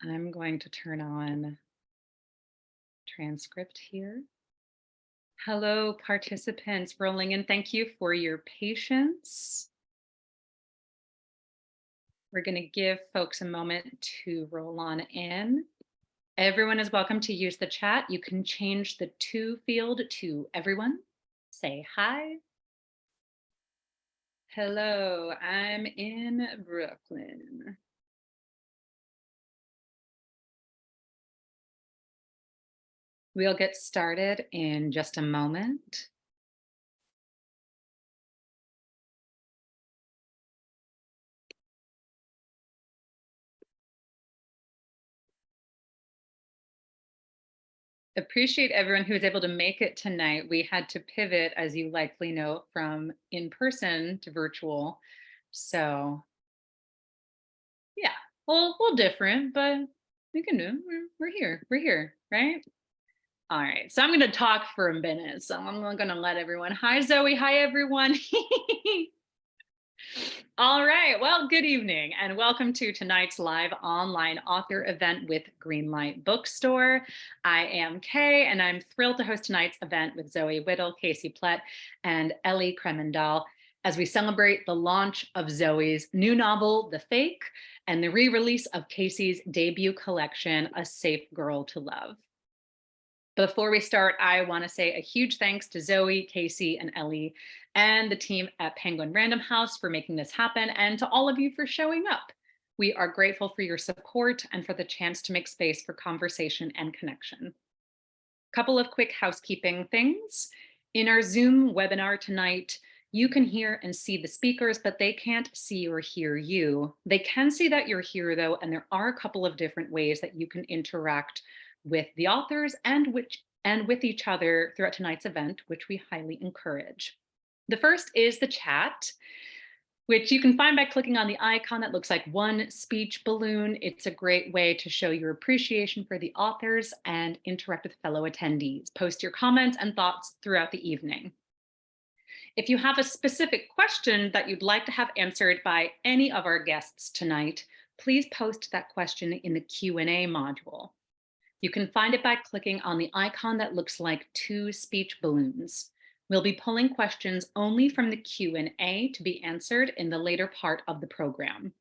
I'm going to turn on transcript here. Hello, participants rolling in. Thank you for your patience. We're going to give folks a moment to roll on in. Everyone is welcome to use the chat. You can change the to field to everyone. Say hi. Hello, I'm in Brooklyn. We'll get started in just a moment. Appreciate everyone who was able to make it tonight. We had to pivot, as you likely know, from in person to virtual. So, yeah, a little different, but we can do it. We're here. We're here, right? All right. So I'm going to talk for a minute. So I'm going to let everyone. Hi, Zoe. Hi, everyone. All right. Well, good evening and welcome to tonight's live online author event with Greenlight Bookstore. I am Kay and I'm thrilled to host tonight's event with Zoe Whittall, Casey Plett, and Ely Kreimendahl as we celebrate the launch of Zoe's new novel, The Fake, and the re-release of Casey's debut collection, A Safe Girl to Love. Before we start, I want to say a huge thanks to Zoe, Casey, and Ellie, and the team at Penguin Random House for making this happen, and to all of you for showing up. We are grateful for your support and for the chance to make space for conversation and connection. Couple of quick housekeeping things. In our Zoom webinar tonight, you can hear and see the speakers, but they can't see or hear you. They can see that you're here though, and there are a couple of different ways that you can interact with the authors and with each other throughout tonight's event, which we highly encourage. The first is the chat, which you can find by clicking on the icon that looks like one speech balloon. It's a great way to show your appreciation for the authors and interact with fellow attendees. Post your comments and thoughts throughout the evening. If you have a specific question that you'd like to have answered by any of our guests tonight, please post that question in the Q&A module. You can find it by clicking on the icon that looks like two speech balloons. We'll be pulling questions only from the Q&A to be answered in the later part of the program.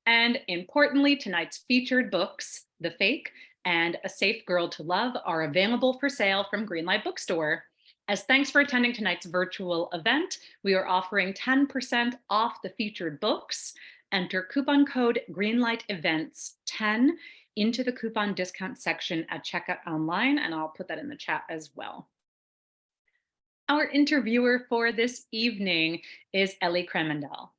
And importantly, tonight's featured books, The Fake and A Safe Girl to Love, are available for sale from Greenlight Bookstore. As thanks for attending tonight's virtual event, we are offering 10% off the featured books. Enter coupon code GreenlightEvents10 into the coupon discount section at checkout online, and I'll put that in the chat as well. Our interviewer for this evening is Ely Kreimendahl.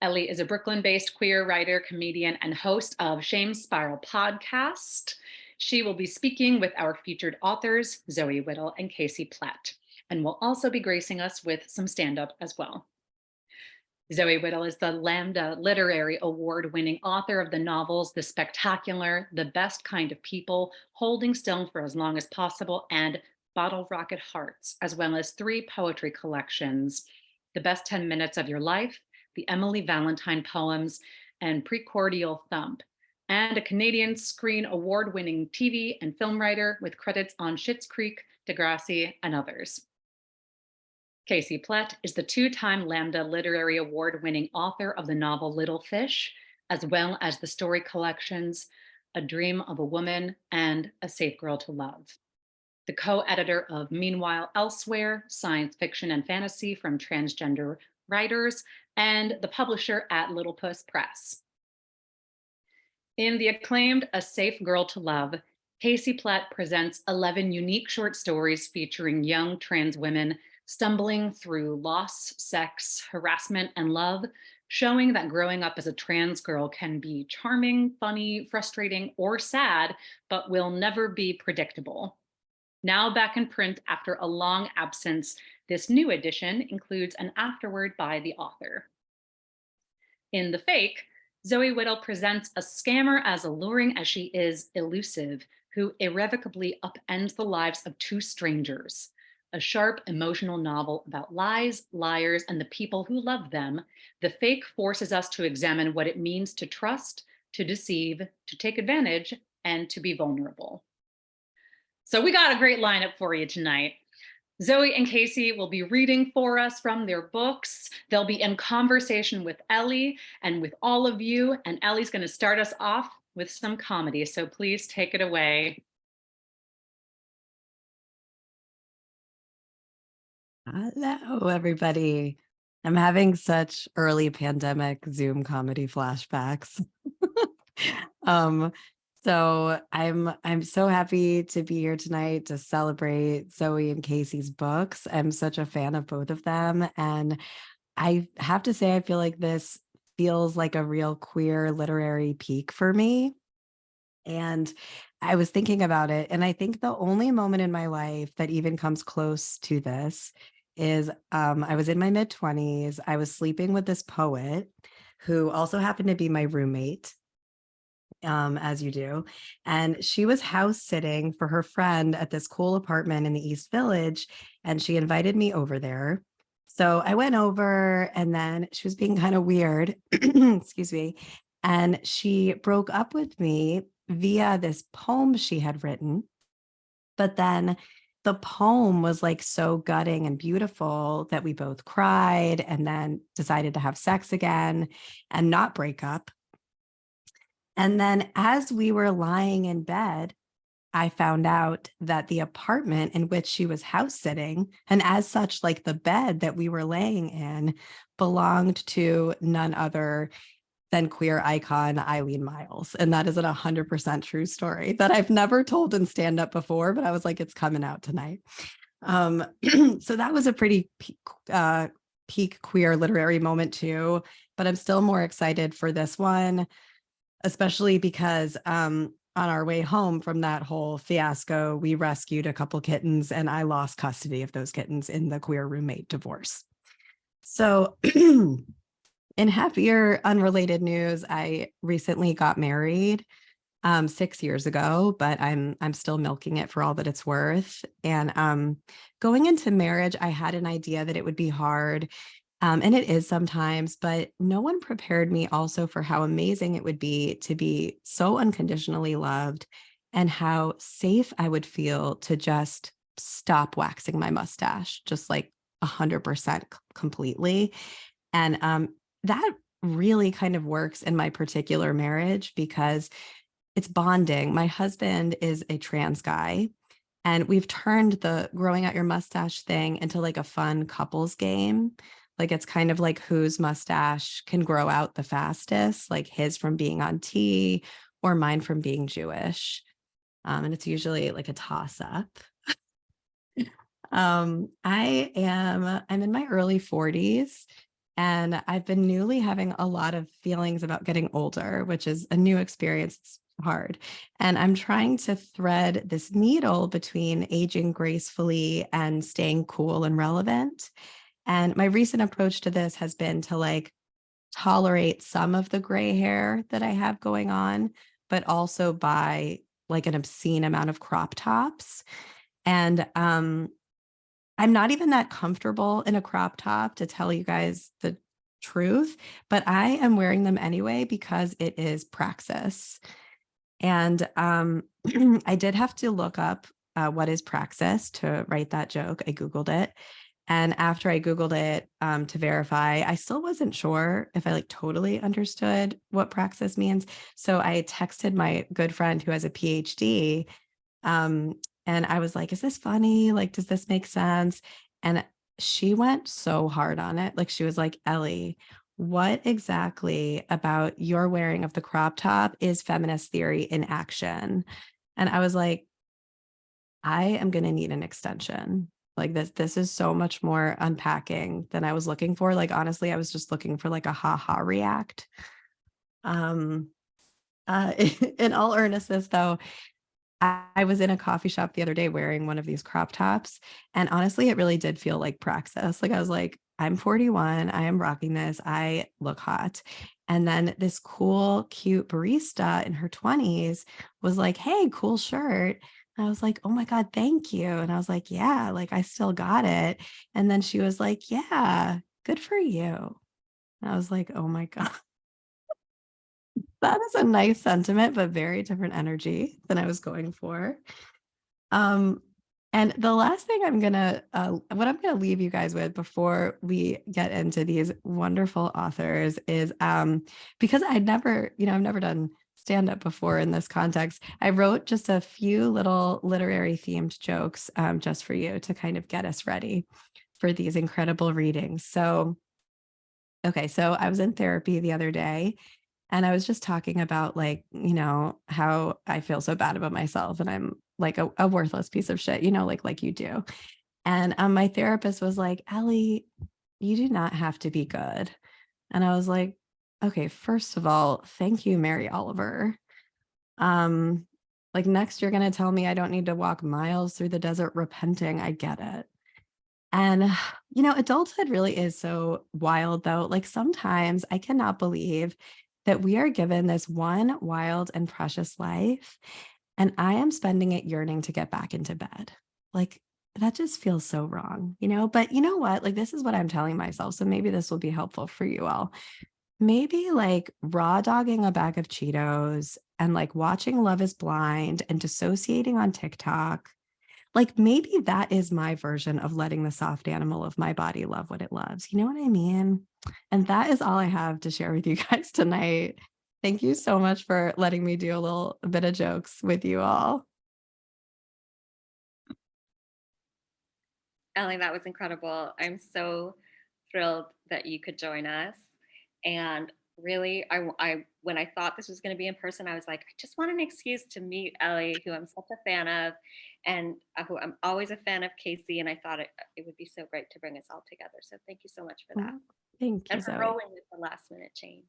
Ely is a Brooklyn-based queer writer, comedian, and host of Shame Spiral podcast. She will be speaking with our featured authors, Zoe Whittall and Casey Plett, and will also be gracing us with some stand-up as well. Zoe Whittall is the Lambda Literary Award-winning author of the novels The Spectacular, The Best Kind of People, Holding Still for as Long as Possible, and Bottle Rocket Hearts, as well as 3 poetry collections, The Best 10 Minutes of Your Life, The Emily Valentine Poems, and Precordial Thump, and a Canadian Screen Award-winning TV and film writer with credits on Schitt's Creek, Degrassi, and others. Casey Plett is the 2-time Lambda Literary Award-winning author of the novel Little Fish, as well as the story collections A Dream of a Woman and A Safe Girl to Love. The co-editor of Meanwhile Elsewhere, Science Fiction and Fantasy from Transgender Writers, and the publisher at Little Puss Press. In the acclaimed A Safe Girl to Love, Casey Plett presents 11 unique short stories featuring young trans women stumbling through loss, sex, harassment, and love, showing that growing up as a trans girl can be charming, funny, frustrating, or sad, but will never be predictable. Now back in print after a long absence, this new edition includes an afterword by the author. In The Fake, Zoe Whittall presents a scammer as alluring as she is elusive, who irrevocably upends the lives of 2 strangers. A sharp, emotional novel about lies, liars, and the people who love them, The Fake forces us to examine what it means to trust, to deceive, to take advantage, and to be vulnerable. So we got a great lineup for you tonight. Zoe and Casey will be reading for us from their books. They'll be in conversation with Ely and with all of you. And Ellie's going to start us off with some comedy. So please take it away. Hello, everybody. I'm having such early pandemic Zoom comedy flashbacks. um, so I'm so happy to be here tonight to celebrate Zoe and Casey's books. I'm such a fan of both of them, and I have to say I feel like this feels like a real queer literary peak for me. And I was thinking about it, and I think the only moment in my life that even comes close to this is I was in my mid 20s. I was sleeping with this poet who also happened to be my roommate, as you do. And she was house sitting for her friend at this cool apartment in the East Village, and she invited me over there. So I went over, and then she was being kind of weird, excuse me, and she broke up with me via this poem she had written. But then the poem was like so gutting and beautiful that we both cried and then decided to have sex again and not break up. And then as we were lying in bed, I found out that the apartment in which she was house sitting, and as such, like the bed that we were laying in, belonged to none other than queer icon Eileen Miles. And that is an 100% true story that I've never told in stand up before, but I was like, it's coming out tonight. So that was a pretty peak queer literary moment too, but I'm still more excited for this one, especially because on our way home from that whole fiasco, we rescued a couple kittens and I lost custody of those kittens in the queer roommate divorce. So in happier, unrelated news, I recently got married 6 years ago, but I'm still milking it for all that it's worth. And going into marriage, I had an idea that it would be hard, and it is sometimes, but no one prepared me also for how amazing it would be to be so unconditionally loved and how safe I would feel to just stop waxing my mustache, just like 100% completely. And that really kind of works in my particular marriage because it's bonding. My husband is a trans guy, and we've turned the growing out your mustache thing into like a fun couples game. Like it's kind of like whose mustache can grow out the fastest, like his from being on T or mine from being Jewish. And it's usually like a toss up. I'm in my early 40s, and I've been newly having a lot of feelings about getting older, which is a new experience. It's hard. And I'm trying to thread this needle between aging gracefully and staying cool and relevant. And my recent approach to this has been to like tolerate some of the gray hair that I have going on, but also buy like an obscene amount of crop tops. And I'm not even that comfortable in a crop top, to tell you guys the truth, but I am wearing them anyway because it is praxis. And I did have to look up what is praxis to write that joke. I Googled it. And after I Googled it to verify, I still wasn't sure if I like totally understood what praxis means. So I texted my good friend who has a PhD. And I was like, is this funny? Like, does this make sense? And she went so hard on it. Like, she was like, Ellie, what exactly about your wearing of the crop top is feminist theory in action? And I was like, I am going to need an extension. Like this is so much more unpacking than I was looking for. Like, honestly, I was just looking for like a ha react. Um, in all earnestness though, I was in a coffee shop the other day wearing one of these crop tops. And honestly, it really did feel like praxis. Like I was like, I'm 41. I am rocking this. I look hot. And then this cool, cute barista in her 20s was like, hey, cool shirt. And I was like, oh my God, thank you. And I was like, yeah, like I still got it. And then she was like, yeah, good for you. And I was like, oh my God. That is a nice sentiment, but very different energy than I was going for. Um, and the last thing what I'm gonna leave you guys with before we get into these wonderful authors is because I've never done stand up before in this context. I wrote just a few little literary themed jokes just for you to kind of get us ready for these incredible readings. So, okay, so I was in therapy the other day and I was just talking about how I feel so bad about myself and I'm like a worthless piece of shit, like you do. And my therapist was like, Ellie, you do not have to be good. And I was like, okay, first of all, thank you, Mary Oliver. Um, like next you're gonna tell me I don't need to walk miles through the desert repenting. I get it. And adulthood really is so wild though. Like sometimes I cannot believe that we are given this one wild and precious life, and I am spending it yearning to get back into bed. Like that just feels so wrong, But you know what? Like this is what I'm telling myself. So maybe this will be helpful for you all. Maybe like raw dogging a bag of Cheetos and like watching Love is Blind and dissociating on TikTok, like maybe that is my version of letting the soft animal of my body love what it loves. You know what I mean? And that is all I have to share with you guys tonight. Thank you so much for letting me do a bit of jokes with you all. Ellie, that was incredible. I'm so thrilled that you could join us. And really, when I thought this was going to be in person, I was like, I just want an excuse to meet Ellie, who I'm such a fan of, and who I'm always a fan of Casey. And I thought it would be so great to bring us all together. So thank you so much for that. Oh, thank you, And for Zoe. rolling with the last minute change.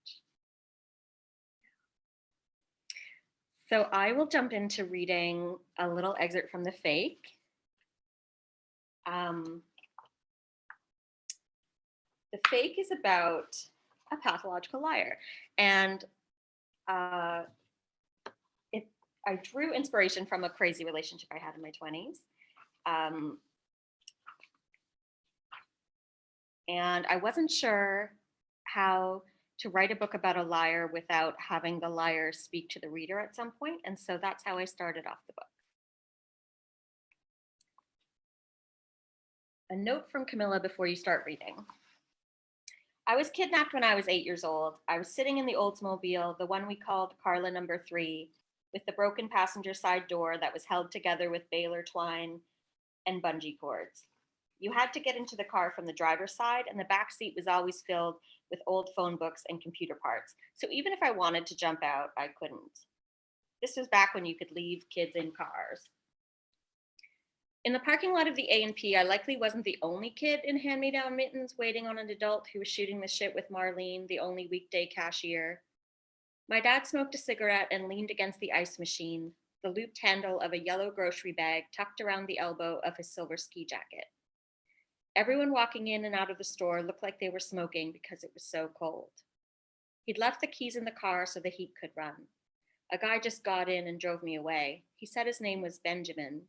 So I will jump into reading a little excerpt from The Fake. Um, The Fake is about a pathological liar. And uh, I drew inspiration from a crazy relationship I had in my 20s. Um, and I wasn't sure how to write a book about a liar without having the liar speak to the reader at some point. And so that's how I started off the book. A note from Camilla before you start reading. I was kidnapped when I was 8 years old. I was sitting in the Oldsmobile, the one we called Carla number 3, with the broken passenger side door that was held together with baler twine and bungee cords. You had to get into the car from the driver's side, and the back seat was always filled with old phone books and computer parts. So even if I wanted to jump out, I couldn't. This was back when you could leave kids in cars. In the parking lot of the A&P, I likely wasn't the only kid in hand-me-down mittens waiting on an adult who was shooting the shit with Marlene, the only weekday cashier. My dad smoked a cigarette and leaned against the ice machine, the looped handle of a yellow grocery bag tucked around the elbow of his silver ski jacket. Everyone walking in and out of the store looked like they were smoking because it was so cold. He'd left the keys in the car so the heat could run. A guy just got in and drove me away. He said his name was Benjamin.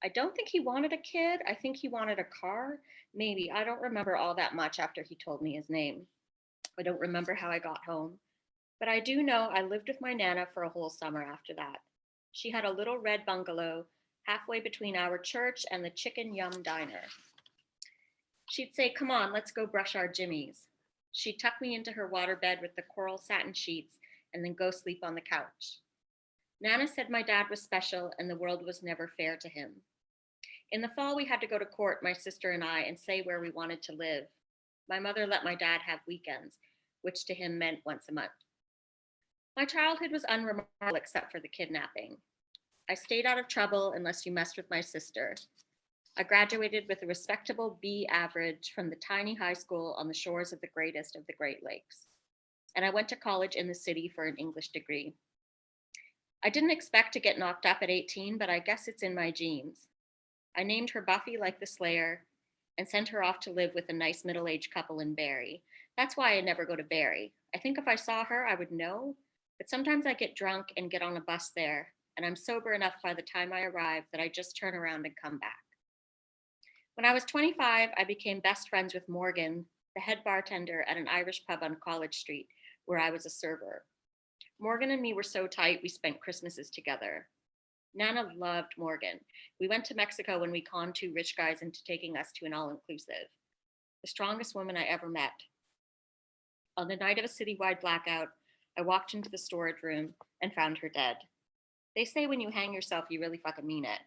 I don't think he wanted a kid. I think he wanted a car. Maybe. I don't remember all that much after he told me his name. I don't remember how I got home. But I do know I lived with my Nana for a whole summer after that. She had a little red bungalow halfway between our church and the Chicken Yum Diner. She'd say, "Come on, let's go brush our jimmies." She'd tuck me into her waterbed with the coral satin sheets and then go sleep on the couch. Nana said my dad was special and the world was never fair to him. In the fall, we had to go to court, my sister and I, and say where we wanted to live. My mother let my dad have weekends, which to him meant once a month. My childhood was unremarkable except for the kidnapping. I stayed out of trouble unless you messed with my sister. I graduated with a respectable B average from the tiny high school on the shores of the greatest of the Great Lakes. And I went to college in the city for an English degree. I didn't expect to get knocked up at 18, but I guess it's in my genes. I named her Buffy like the Slayer and sent her off to live with a nice middle-aged couple in Barrie. That's why I never go to Barrie. I think if I saw her, I would know, but sometimes I get drunk and get on a bus there, and I'm sober enough by the time I arrive that I just turn around and come back. When I was 25, I became best friends with Morgan, the head bartender at an Irish pub on College Street, where I was a server. Morgan and me were so tight, we spent Christmases together. Nana loved Morgan. We went to Mexico when we conned two rich guys into taking us to an all-inclusive. The strongest woman I ever met. On the night of a citywide blackout, I walked into the storage room and found her dead. They say when you hang yourself, you really fucking mean it.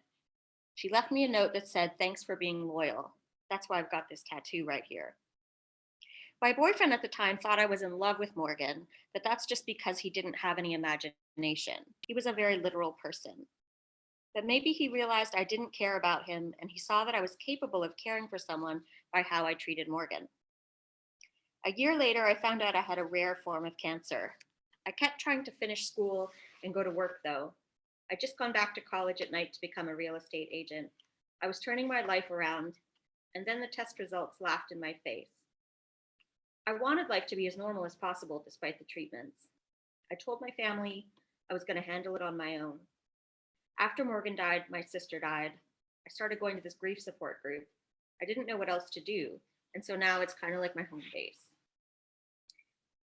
She left me a note that said, "Thanks for being loyal." That's why I've got this tattoo right here. My boyfriend at the time thought I was in love with Morgan, but that's just because he didn't have any imagination. He was a very literal person. But maybe he realized I didn't care about him, and he saw that I was capable of caring for someone by how I treated Morgan. A year later, I found out I had a rare form of cancer. I kept trying to finish school and go to work, though. I'd just gone back to college at night to become a real estate agent. I was turning my life around, and then the test results laughed in my face. I wanted life to be as normal as possible despite the treatments. I told my family I was going to handle it on my own. After Morgan died, my sister died. I started going to this grief support group. I didn't know what else to do, and so now it's kind of like my home base.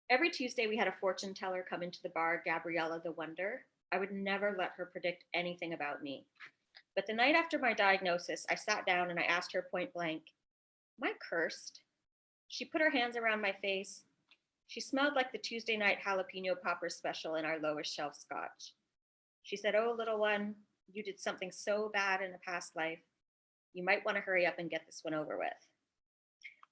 Every Tuesday, we had a fortune teller come into the bar, Gabriella the Wonder. I would never let her predict anything about me. But the night after my diagnosis, I sat down and I asked her point blank, "Am I cursed?" She put her hands around my face. She smelled like the Tuesday night jalapeno popper special in our lowest shelf scotch. She said, "Oh, little one, you did something so bad in a past life. You might want to hurry up and get this one over with."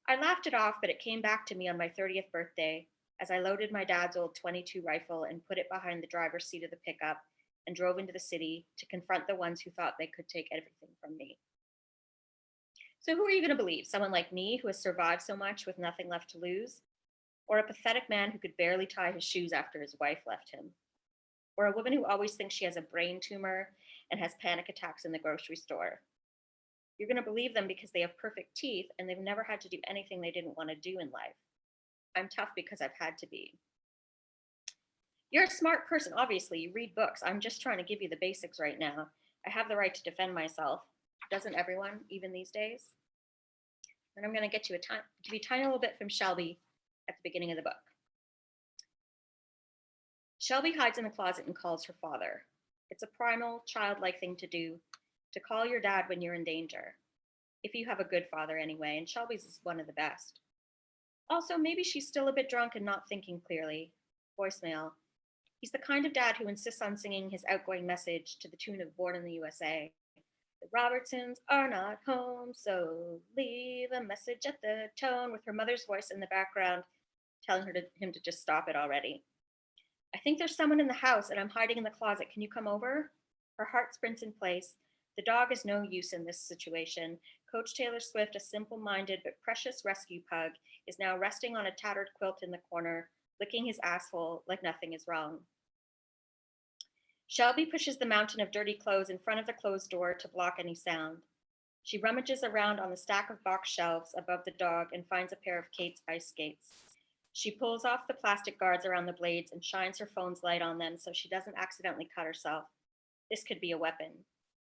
I laughed it off, but it came back to me on my 30th birthday as I loaded my dad's old .22 rifle and put it behind the driver's seat of the pickup and drove into the city to confront the ones who thought they could take everything from me. So who are you going to believe? Someone like me who has survived so much with nothing left to lose? Or a pathetic man who could barely tie his shoes after his wife left him? Or a woman who always thinks she has a brain tumor and has panic attacks in the grocery store? You're going to believe them because they have perfect teeth and they've never had to do anything they didn't want to do in life. I'm tough because I've had to be. You're a smart person, obviously. You read books. I'm just trying to give you the basics right now. I have the right to defend myself. Doesn't everyone, even these days? And I'm going to give you a tiny little bit from Shelby at the beginning of the book. Shelby hides in the closet and calls her father. It's a primal, childlike thing to do, to call your dad when you're in danger. If you have a good father anyway, and Shelby's is one of the best. Also, maybe she's still a bit drunk and not thinking clearly. Voicemail. He's the kind of dad who insists on singing his outgoing message to the tune of Born in the USA. The Robertsons are not home, so leave a message at the tone, with her mother's voice in the background telling him to just stop it already. I think there's someone in the house and I'm hiding in the closet. Can you come over? Her heart sprints in place. The dog is no use in this situation. Coach Taylor Swift, a simple-minded but precious rescue pug, is now resting on a tattered quilt in the corner, licking his asshole like nothing is wrong. Shelby pushes the mountain of dirty clothes in front of the closed door to block any sound. She rummages around on the stack of box shelves above the dog and finds a pair of Kate's ice skates. She pulls off the plastic guards around the blades and shines her phone's light on them so she doesn't accidentally cut herself. This could be a weapon.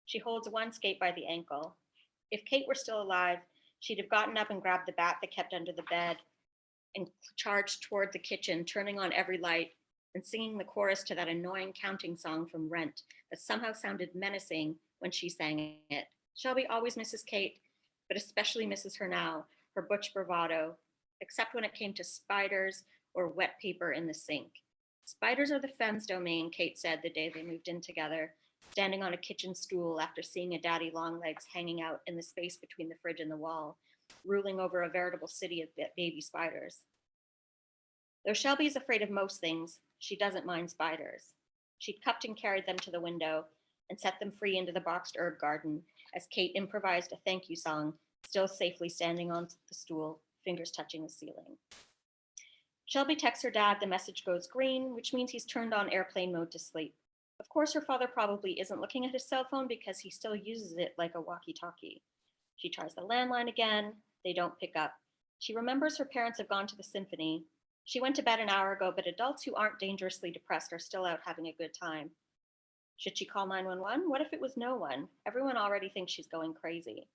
She holds one skate by the ankle. If Kate were still alive, she'd have gotten up and grabbed the bat that kept under the bed and charged toward the kitchen, turning on every light and singing the chorus to that annoying counting song from Rent that somehow sounded menacing when she sang it. Shelby always misses Kate, but especially misses her now, her butch bravado, except when it came to spiders or wet paper in the sink. Spiders are the femmes' domain, Kate said the day they moved in together, standing on a kitchen stool after seeing a daddy longlegs hanging out in the space between the fridge and the wall, ruling over a veritable city of baby spiders. Though Shelby is afraid of most things, she doesn't mind spiders. She'd cupped and carried them to the window and set them free into the boxed herb garden as Kate improvised a thank you song, still safely standing on the stool, fingers touching the ceiling. Shelby texts her dad, the message goes green, which means he's turned on airplane mode to sleep. Of course, her father probably isn't looking at his cell phone because he still uses it like a walkie-talkie. She tries the landline again. They don't pick up. She remembers her parents have gone to the symphony. She went to bed an hour ago, but adults who aren't dangerously depressed are still out having a good time. Should she call 911? What if it was no one? Everyone already thinks she's going crazy.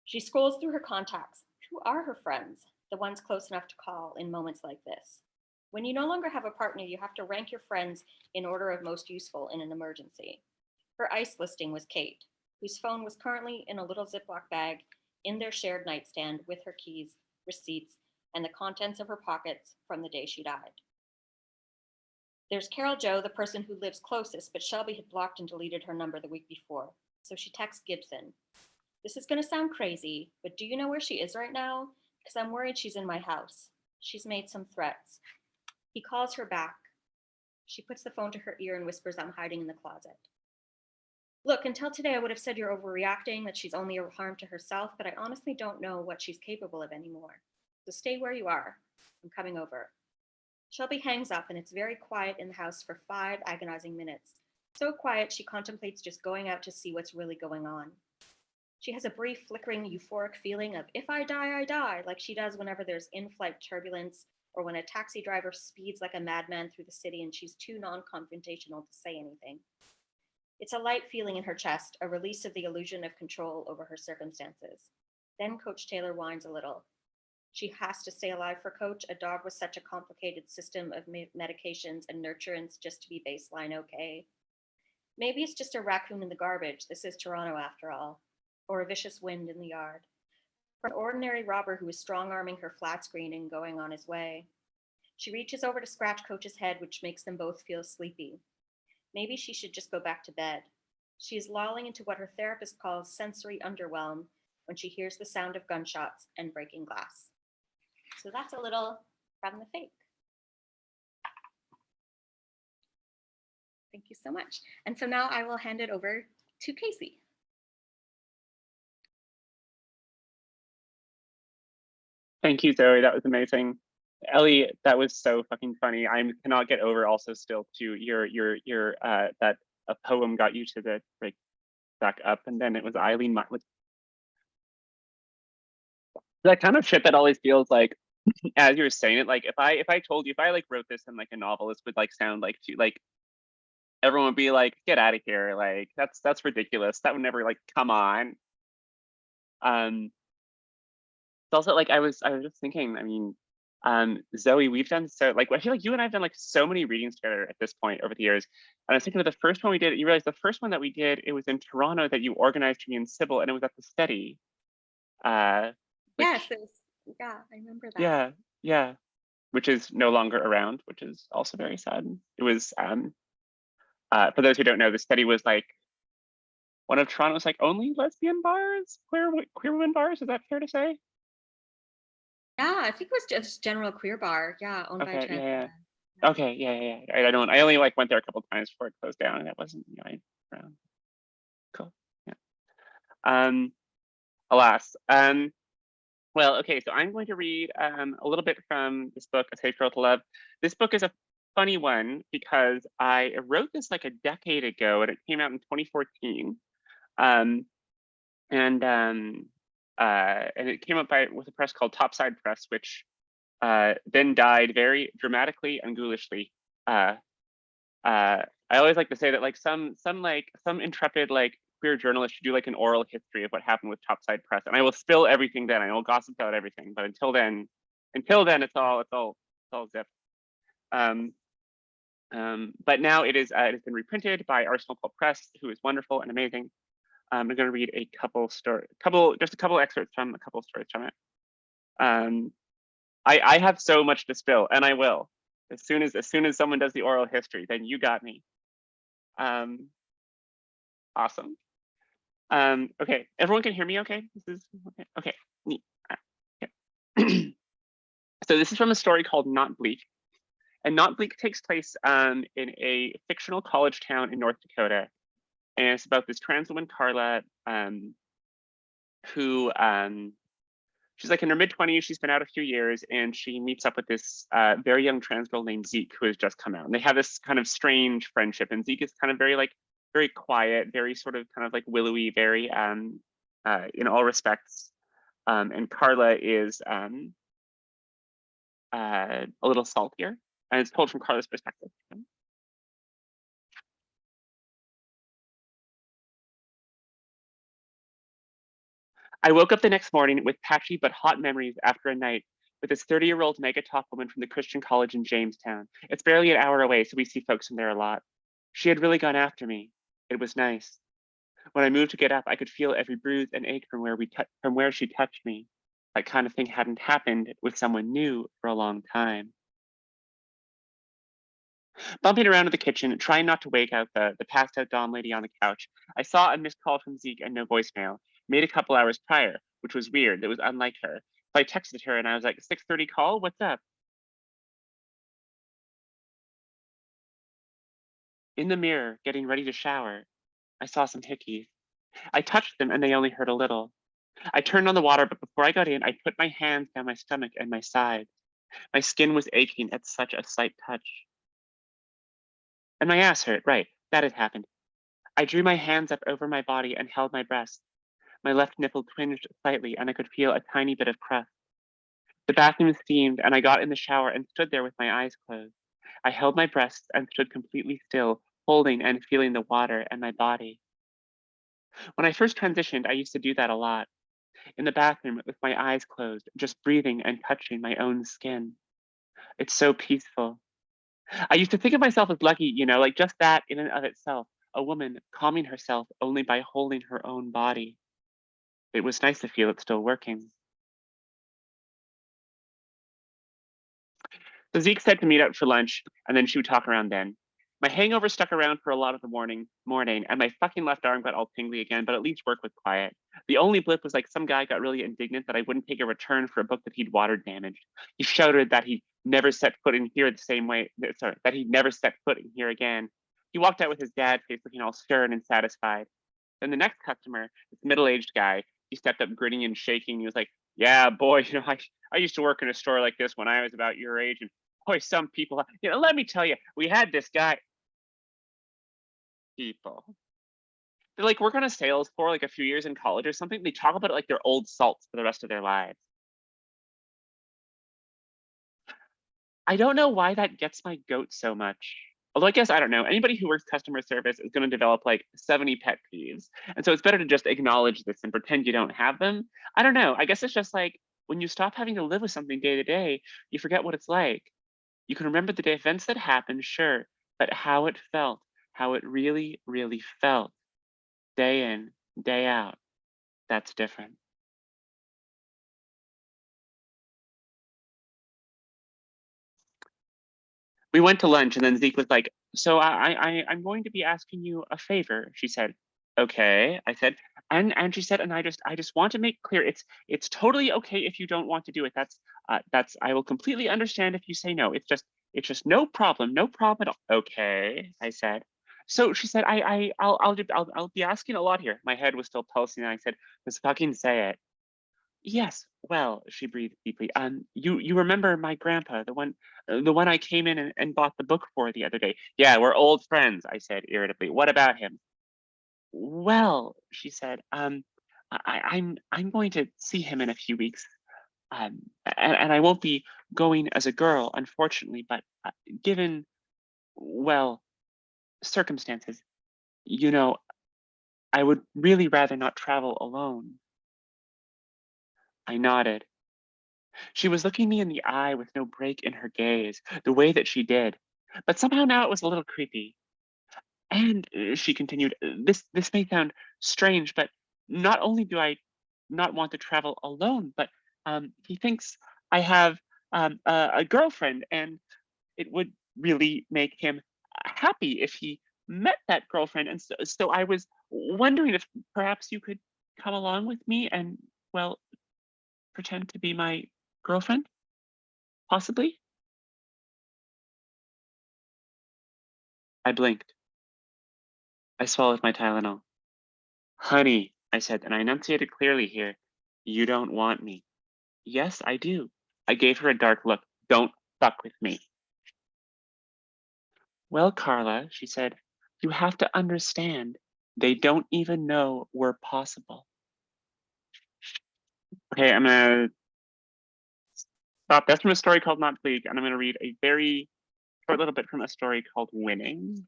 She scrolls through her contacts. Who are her friends? The ones close enough to call in moments like this. When you no longer have a partner, you have to rank your friends in order of most useful in an emergency. Her ICE listing was Kate, whose phone was currently in a little Ziploc bag in their shared nightstand with her keys, receipts, and the contents of her pockets from the day she died. There's Carol Jo, the person who lives closest, but Shelby had blocked and deleted her number the week before, so she texts Gibson. This is going to sound crazy, but do you know where she is right now? Because I'm worried she's in my house. She's made some threats. He calls her back. She puts the phone to her ear and whispers, I'm hiding in the closet. Look, until today, I would have said you're overreacting, that she's only a harm to herself, but I honestly don't know what she's capable of anymore. So stay where you are. I'm coming over. Shelby hangs up, and it's very quiet in the house for 5 agonizing minutes. So quiet, she contemplates just going out to see what's really going on. She has a brief, flickering, euphoric feeling of, if I die, I die, like she does whenever there's in-flight turbulence or when a taxi driver speeds like a madman through the city and she's too non-confrontational to say anything. It's a light feeling in her chest, a release of the illusion of control over her circumstances. Then Coach Taylor whines a little. She has to stay alive for Coach, a dog with such a complicated system of medications and nurturance just to be baseline okay. Maybe it's just a raccoon in the garbage. This is Toronto after all. Or a vicious wind in the yard. For an ordinary robber who is strong-arming her flat screen and going on his way. She reaches over to scratch Coach's head, which makes them both feel sleepy. Maybe she should just go back to bed. She is lolling into what her therapist calls sensory underwhelm when she hears the sound of gunshots and breaking glass. So that's a little from the fake. Thank you so much. And so now I will hand it over to Casey. Thank you, Zoe. That was amazing. Ellie, that was so fucking funny. I cannot get over also still to your that a poem got you to the like back up, and then it was Eileen with that kind of shit that always feels like as you were saying it, like if I told you, if I like wrote this in like a novel, this would like sound like to like everyone would be like, get out of here, like that's ridiculous. That would never like come on. It's also like I was just thinking, I mean, Zoe, we've done so like I feel like you and I have done like so many readings together at this point over the years. And I was thinking of the first one we did, you realize the first one that we did, it was in Toronto that you organized for me and Sybil, and it was at the Steady. Yes, it was, yeah, I remember that. Yeah. Which is no longer around, which is also very sad. It was for those who don't know, the Steady was like one of Toronto's like only lesbian bars, queer women bars, is that fair to say? Yeah, I think it was just general queer bar. Yeah, owned by trans women. Okay, yeah. I only like went there a couple times before it closed down, and it wasn't, you know, around. Cool. Yeah. Alas. Well, okay, so I'm going to read a little bit from this book, A Safe Girl to Love. This book is a funny one because I wrote this like a decade ago, and it came out in 2014. And it came up with a press called Topside Press, which then died very dramatically and ghoulishly. I always like to say that like some intrepid like queer journalist should do like an oral history of what happened with Topside Press, and I will spill everything then. I will gossip about everything, but until then, it's all zip. But now it has been reprinted by Arsenal Pulp Press, who is wonderful and amazing. I'm going to read a couple excerpts from a couple stories from it. I have so much to spill, and I will. As soon as someone does the oral history, then you got me. Awesome. Okay, everyone can hear me okay? This is okay. Neat. Okay. So this is from a story called Not Bleak. And Not Bleak takes place in a fictional college town in North Dakota. And it's about this trans woman, Carla, who she's like in her mid-20s. She's been out a few years, and she meets up with this very young trans girl named Zeke, who has just come out. And they have this kind of strange friendship. And Zeke is kind of very quiet, very sort of kind of like willowy, very in all respects. And Carla is a little saltier, and it's told from Carla's perspective. I woke up the next morning with patchy but hot memories after a night with this 30-year-old mega top woman from the Christian college in Jamestown. It's barely an hour away, so we see folks from there a lot. She had really gone after me. It was nice. When I moved to get up, I could feel every bruise and ache from where she touched me. That kind of thing hadn't happened with someone new for a long time. Bumping around in the kitchen, trying not to wake out the passed out Dom lady on the couch, I saw a missed call from Zeke and no voicemail, made a couple hours prior, which was weird. That was unlike her. So I texted her and I was like, 6:30 call, what's up? In the mirror, getting ready to shower, I saw some hickeys. I touched them and they only hurt a little. I turned on the water, but before I got in, I put my hands down my stomach and my side. My skin was aching at such a slight touch. And my ass hurt, right, that had happened. I drew my hands up over my body and held my breast. My left nipple twinged slightly and I could feel a tiny bit of crust. The bathroom steamed and I got in the shower and stood there with my eyes closed. I held my breasts and stood completely still, holding and feeling the water and my body. When I first transitioned, I used to do that a lot. In the bathroom with my eyes closed, just breathing and touching my own skin. It's so peaceful. I used to think of myself as lucky, like just that in and of itself, a woman calming herself only by holding her own body. It was nice to feel it still working. So Zeke said to meet up for lunch, and then she would talk around then. My hangover stuck around for a lot of the morning, and my fucking left arm got all tingly again, but at least work was quiet. The only blip was like some guy got really indignant that I wouldn't take a return for a book that he'd water damaged. He shouted that he'd never set foot in here the same way, that he'd never set foot in here again. He walked out with his dad face looking all stern and satisfied. Then the next customer, this middle-aged guy, he stepped up grinning and shaking. He was like, yeah, boy, I used to work in a store like this when I was about your age, and boy, some people, let me tell you, we had this guy. People. They like work on a sales floor like a few years in college or something. They talk about it like they're old salts for the rest of their lives. I don't know why that gets my goat so much. Although I guess I don't know. Anybody who works customer service is going to develop like 70 pet peeves. And so it's better to just acknowledge this and pretend you don't have them. I don't know. I guess it's just like when you stop having to live with something day to day, you forget what it's like. You can remember the events that happened, sure, but how it felt, how it really, really felt, day in, day out, that's different. We went to lunch and then Zeke was like, so I'm going to be asking you a favor, she said. Okay, I said, and she said, and I just want to make clear, it's totally okay if you don't want to do it. That's I will completely understand if you say no. It's just no problem at all. Okay, I said. So she said, I'll be asking a lot here. My head was still pulsing, and I said, just fucking say it. Yes, well, she breathed deeply. You remember my grandpa, the one I came in and bought the book for the other day? Yeah, we're old friends, I said irritably. What about him? Well, she said, I'm going to see him in a few weeks. And I won't be going as a girl, unfortunately, but given, well, circumstances, I would really rather not travel alone. I nodded. She was looking me in the eye with no break in her gaze, the way that she did. But somehow now it was a little creepy. And she continued, this may sound strange, but not only do I not want to travel alone, but he thinks I have a girlfriend, and it would really make him happy if he met that girlfriend. And so I was wondering if perhaps you could come along with me and, well, pretend to be my girlfriend, possibly? I blinked. I swallowed my Tylenol. Honey, I said, and I enunciated clearly here, you don't want me. Yes, I do. I gave her a dark look. Don't fuck with me. Well, Carla, she said, you have to understand. They don't even know we're possible. Okay, I'm gonna stop. That's from a story called Not Bleak, and I'm gonna read a very short little bit from a story called Winning.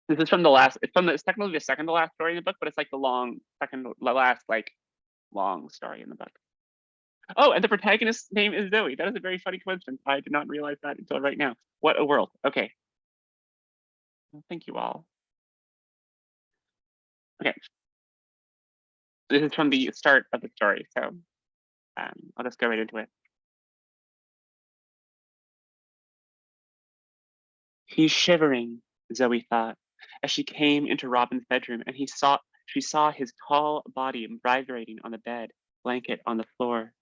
This is from it's technically the second to last story in the book, but it's like the last long story in the book. Oh, and the protagonist's name is Zoe. That is a very funny coincidence. I did not realize that until right now. What a world. Okay. Well, thank you all. Okay. This is from the start of the story, so I'll just go right into it. He's shivering, Zoe thought, as she came into Robin's bedroom, and she saw his tall body vibrating on the bed, blanket on the floor.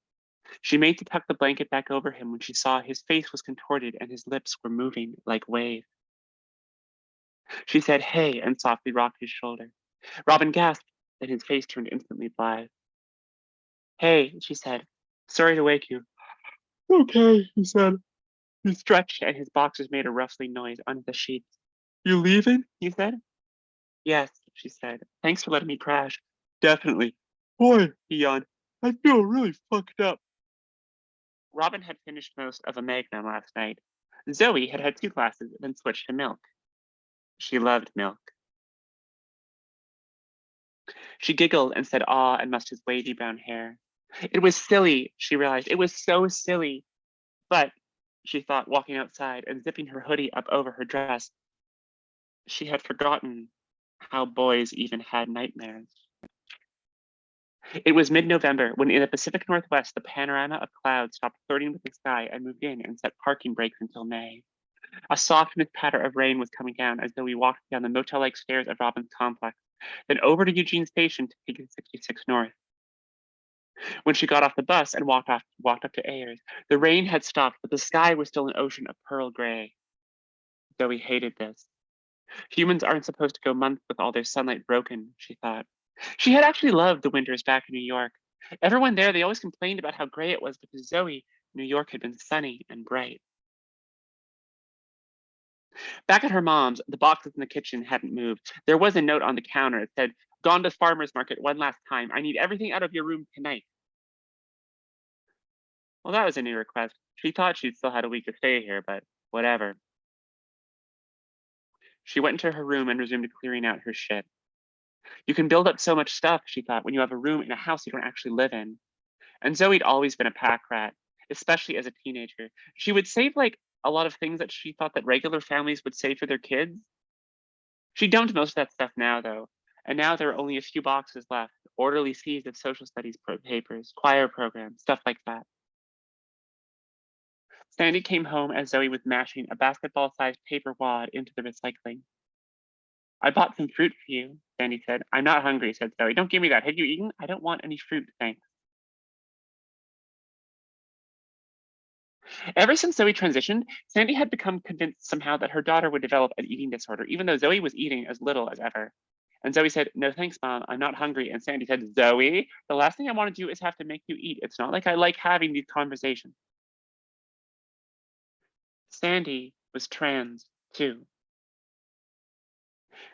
She made to tuck the blanket back over him when she saw his face was contorted and his lips were moving like waves. She said, "Hey," and softly rocked his shoulder. Robin gasped, then his face turned instantly blithe. "Hey," she said. "Sorry to wake you." "Okay," he said. He stretched, and his boxers made a rustling noise under the sheets. "You leaving?" he said. "Yes," she said. "Thanks for letting me crash." "Definitely." "Boy," he yawned, "I feel really fucked up." Robin had finished most of a Magnum last night. Zoe had had 2 glasses, then switched to milk. She loved milk. She giggled and said "aw" and mussed his wavy brown hair. It was silly, she realized. It was so silly. But, she thought, walking outside and zipping her hoodie up over her dress, she had forgotten how boys even had nightmares. It was mid-November when in the Pacific Northwest, the panorama of clouds stopped flirting with the sky and moved in and set parking brakes until May. A soft mist-patter of rain was coming down as though we walked down the motel-like stairs of Robin's complex, then over to Eugene Station to take 66 North. When she got off the bus and walked up to Ayers, the rain had stopped, but the sky was still an ocean of pearl gray. Zoe hated this. Humans aren't supposed to go months with all their sunlight broken, she thought. She had actually loved the winters back in New York. Everyone there, they always complained about how gray it was because Zoe, New York had been sunny and bright. Back at her mom's, the boxes in the kitchen hadn't moved. There was a note on the counter. It said, "Gone to farmer's market one last time. I need everything out of your room tonight." Well, that was a new request. She thought she'd still had a week to stay here, but whatever. She went into her room and resumed clearing out her shit. You can build up so much stuff, she thought, when you have a room in a house you don't actually live in. And Zoe'd always been a pack rat, especially as a teenager. She would save like a lot of things that she thought that regular families would save for their kids. She dumped most of that stuff now, though, and now there are only a few boxes left, orderly seas of social studies papers, choir programs, stuff like that. Sandy came home as Zoe was mashing a basketball-sized paper wad into the recycling. "I bought some fruit for you," Sandy said. "I'm not hungry," said Zoe. "Don't give me that. Have you eaten? I don't want any fruit, thanks." Ever since Zoe transitioned, Sandy had become convinced somehow that her daughter would develop an eating disorder, even though Zoe was eating as little as ever. And Zoe said, "No thanks, Mom, I'm not hungry." And Sandy said, "Zoe, the last thing I want to do is have to make you eat. It's not like I like having these conversations." Sandy was trans, too.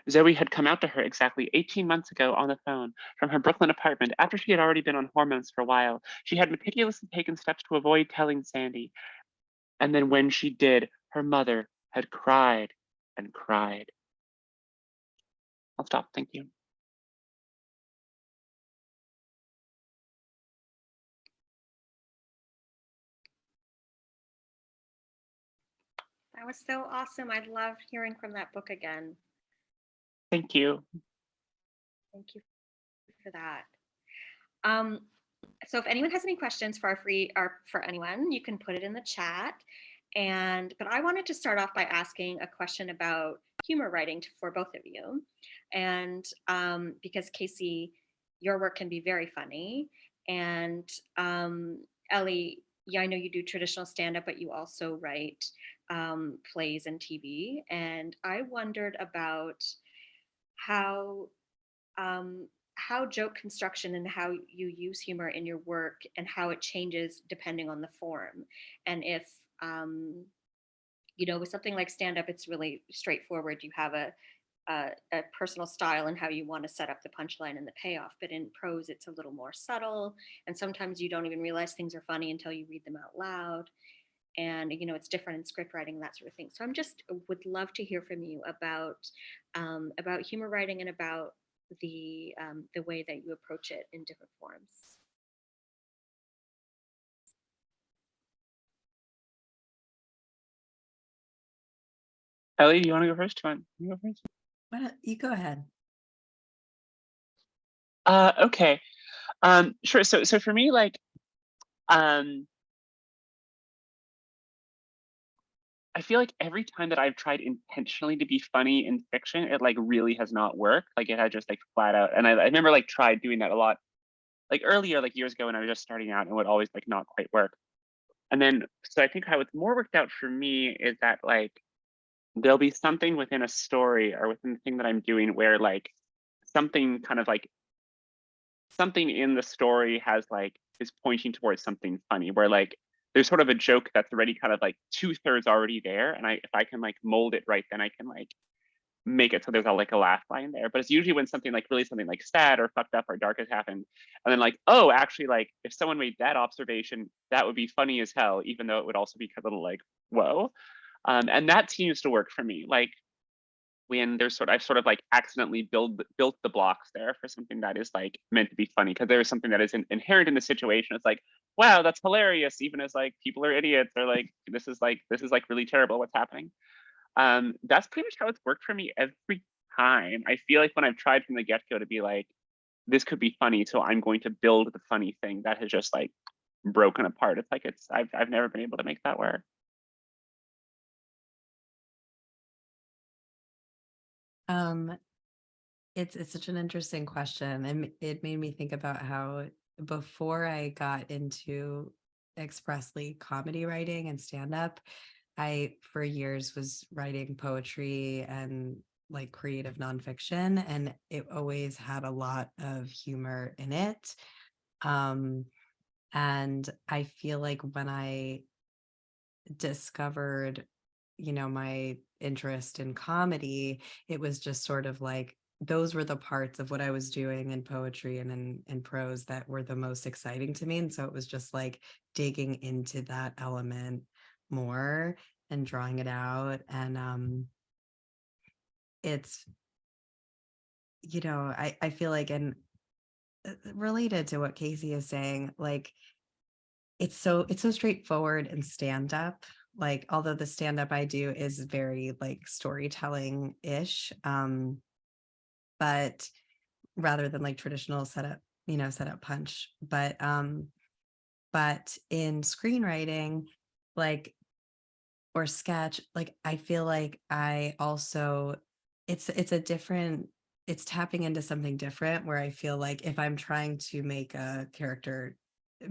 Zoe had come out to her exactly 18 months ago on the phone from her Brooklyn apartment after she had already been on hormones for a while. She had meticulously taken steps to avoid telling Sandy. And then when she did, her mother had cried and cried. I'll stop. Thank you. That was so awesome. I loved hearing from that book again. Thank you. Thank you for that. So if anyone has any questions for for anyone, you can put it in the chat. But I wanted to start off by asking a question about humor writing for both of you. And because Casey, your work can be very funny. And Ellie, yeah, I know you do traditional stand-up, but you also write plays and TV. And I wondered about how how joke construction and how you use humor in your work and how it changes depending on the form. And if, with something like stand up, it's really straightforward. You have a personal style and how you want to set up the punchline and the payoff. But in prose, it's a little more subtle. And sometimes you don't even realize things are funny until you read them out loud. And it's different in script writing, that sort of thing. So I'm just would love to hear from you about humor writing and about the way that you approach it in different forms. Ellie, do you want to go first? You go first? Why don't you go ahead? Okay. Sure. So for me, like, I feel like every time that I've tried intentionally to be funny in fiction, it like really has not worked. Like it had just like flat out. And I remember like tried doing that a lot, like earlier, like years ago when I was just starting out, and would always like not quite work. And then, so I think how it's more worked out for me is that like there'll be something within a story or within the thing that I'm doing where like something kind of like something in the story has like is pointing towards something funny, where like there's sort of a joke that's already kind of like 2/3 already there, and if I can like mold it right, then I can like make it so there's like a laugh line there. But it's usually when something like really something like sad or fucked up or dark has happened, and then like, oh, actually, like if someone made that observation, that would be funny as hell, even though it would also be a little like whoa. And that seems to work for me. Like when I've sort of like accidentally built the blocks there for something that is like meant to be funny, because there is something that is inherent in the situation. It's like, wow, that's hilarious, even as like people are idiots, or like this is like really terrible what's happening. That's pretty much how it's worked for me every time. I feel like when I've tried from the get-go to be like, this could be funny, so I'm going to build the funny thing, that has just like broken apart. It's like I've never been able to make that work. It's such an interesting question, and it made me think about how before I got into expressly comedy writing and stand up, I for years was writing poetry and like creative nonfiction, and it always had a lot of humor in it. And I feel like when I discovered, my interest in comedy, it was just sort of like those were the parts of what I was doing in poetry and in prose that were the most exciting to me. And so it was just like digging into that element more and drawing it out. And it's, I feel like, and related to what Casey is saying, like it's so straightforward in stand up. Like although the stand up I do is very like storytelling ish, but rather than like traditional setup, setup punch. But in screenwriting, like or sketch, like I feel like I also it's a different it's tapping into something different, where I feel like if I'm trying to make a character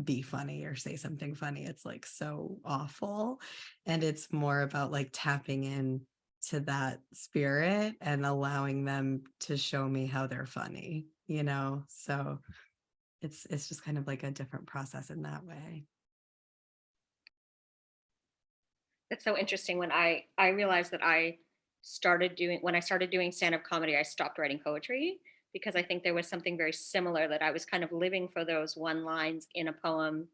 be funny or say something funny, it's like so awful. And it's more about like tapping in to that spirit and allowing them to show me how they're funny, so it's just kind of like a different process in that way. That's so interesting. When I realized that when I started doing stand-up comedy, I stopped writing poetry, because I think there was something very similar, that I was kind of living for those one lines in a poem.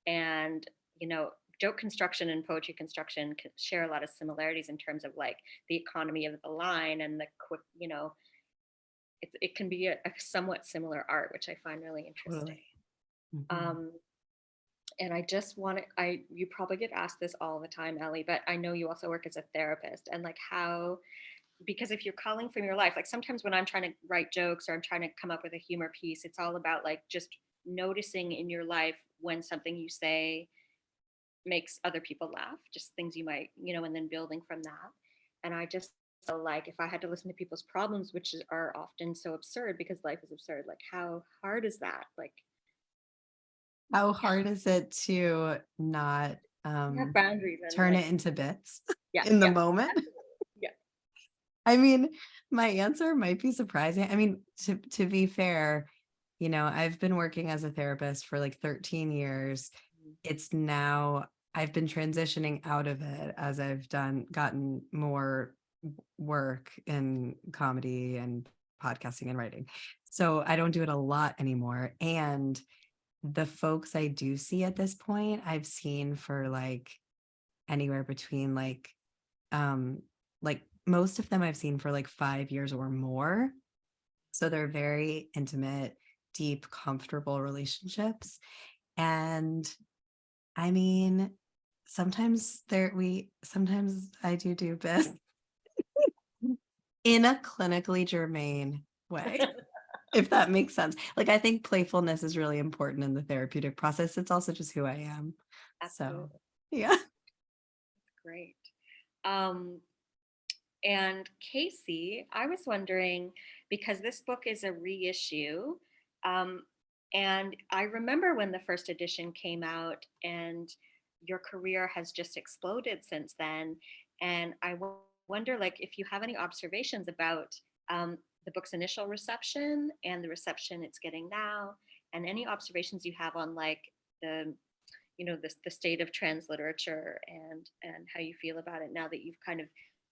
And joke construction and poetry construction share a lot of similarities in terms of like the economy of the line and the quick, it can be a somewhat similar art, which I find really interesting. Totally. Mm-hmm. And I just want to, you probably get asked this all the time, Ellie, but I know you also work as a therapist, and like because if you're calling from your life, like sometimes when I'm trying to write jokes or I'm trying to come up with a humor piece, it's all about like just noticing in your life when something you say makes other people laugh, just things you might, and then building from that. And I just feel like if I had to listen to people's problems, which are often so absurd because life is absurd, like how hard is that? Like, how hard is it to not have boundaries and turn like, it into bits yeah, in the yeah, moment? yeah. I mean, my answer might be surprising. I mean, to be fair, I've been working as a therapist for like 13 years. It's now I've been transitioning out of it as I've gotten more work in comedy and podcasting and writing. So I don't do it a lot anymore. And the folks I do see at this point, I've seen for like anywhere between like most of them I've seen for like 5 years or more. So they're very intimate, deep, comfortable relationships. And I mean, sometimes I do bits in a clinically germane way, if that makes sense. Like, I think playfulness is really important in the therapeutic process. It's also just who I am. So, Absolutely. yeah. Great. And Casey, I was wondering, because this book is a reissue, and I remember when the first edition came out, and your career has just exploded since then. And I wonder, like, if you have any observations about the book's initial reception and the reception it's getting now, and any observations you have on like the the state of trans literature and how you feel about it now that you've kind of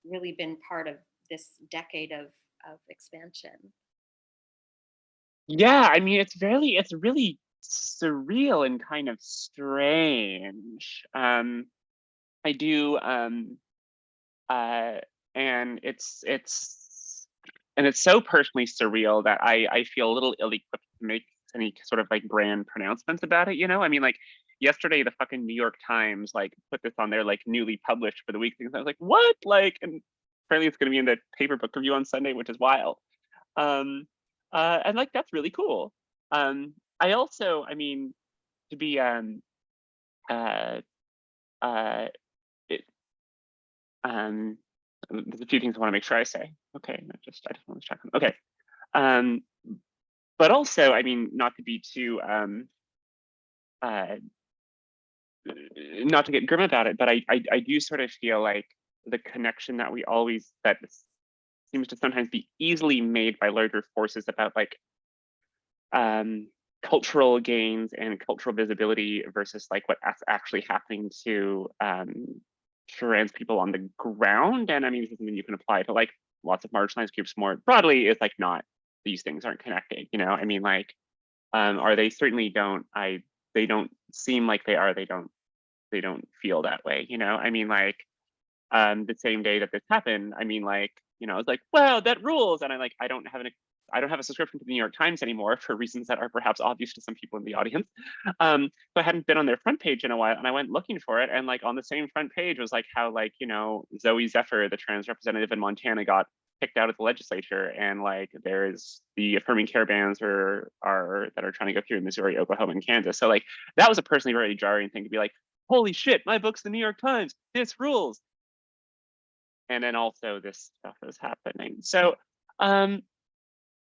really been part of this decade of expansion. Yeah, I mean, it's really surreal and kind of strange. I do, uh, and it's so personally surreal that I feel a little ill-equipped to make any sort of like grand pronouncements about it. I mean, like yesterday, the fucking New York Times like put this on their like newly published for the week things. I was like, what? Like, and apparently it's going to be in the paper book review on Sunday, which is wild. Um, and like that's really cool. I also, I mean, to be uh, uh, it, there's a few things I want to make sure I say. Okay, I just want to check. Okay, um, but also, I mean, not to be too not to get grim about it, but I do sort of feel like the connection that that seems to sometimes be easily made by larger forces about like cultural gains and cultural visibility versus like what's actually happening to trans people on the ground. And I mean, this is something you can apply to like lots of marginalized groups more broadly, is like not, these things aren't connected, I mean, like, or they certainly don't, they don't seem like they are, they don't feel that way, I mean, like, the same day that this happened, I mean, like, I was like, wow, that rules. And I don't have a subscription to the New York Times anymore for reasons that are perhaps obvious to some people in the audience. So I hadn't been on their front page in a while, and I went looking for it. And like on the same front page was like how like, Zoe Zephyr, the trans representative in Montana, got kicked out of the legislature. And like there's the affirming care bans that are trying to go through in Missouri, Oklahoma, and Kansas. So like that was a personally very jarring thing to be like, holy shit, my book's the New York Times, this rules. And then also this stuff is happening. So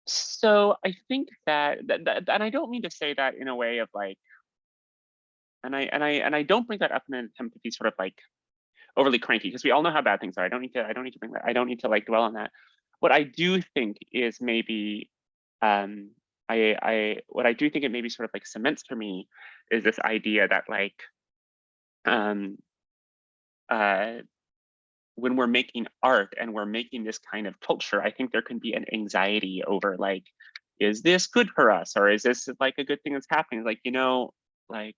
so I think that and I don't mean to say that in a way of like, and I don't bring that up in an attempt to be sort of like overly cranky, because we all know how bad things are. I don't need to bring that. I don't need to like dwell on that. What I do think is maybe what I do think it maybe sort of like cements for me is this idea that like when we're making art and we're making this kind of culture, I think there can be an anxiety over like, is this good for us? Or is this like a good thing that's happening? Like, like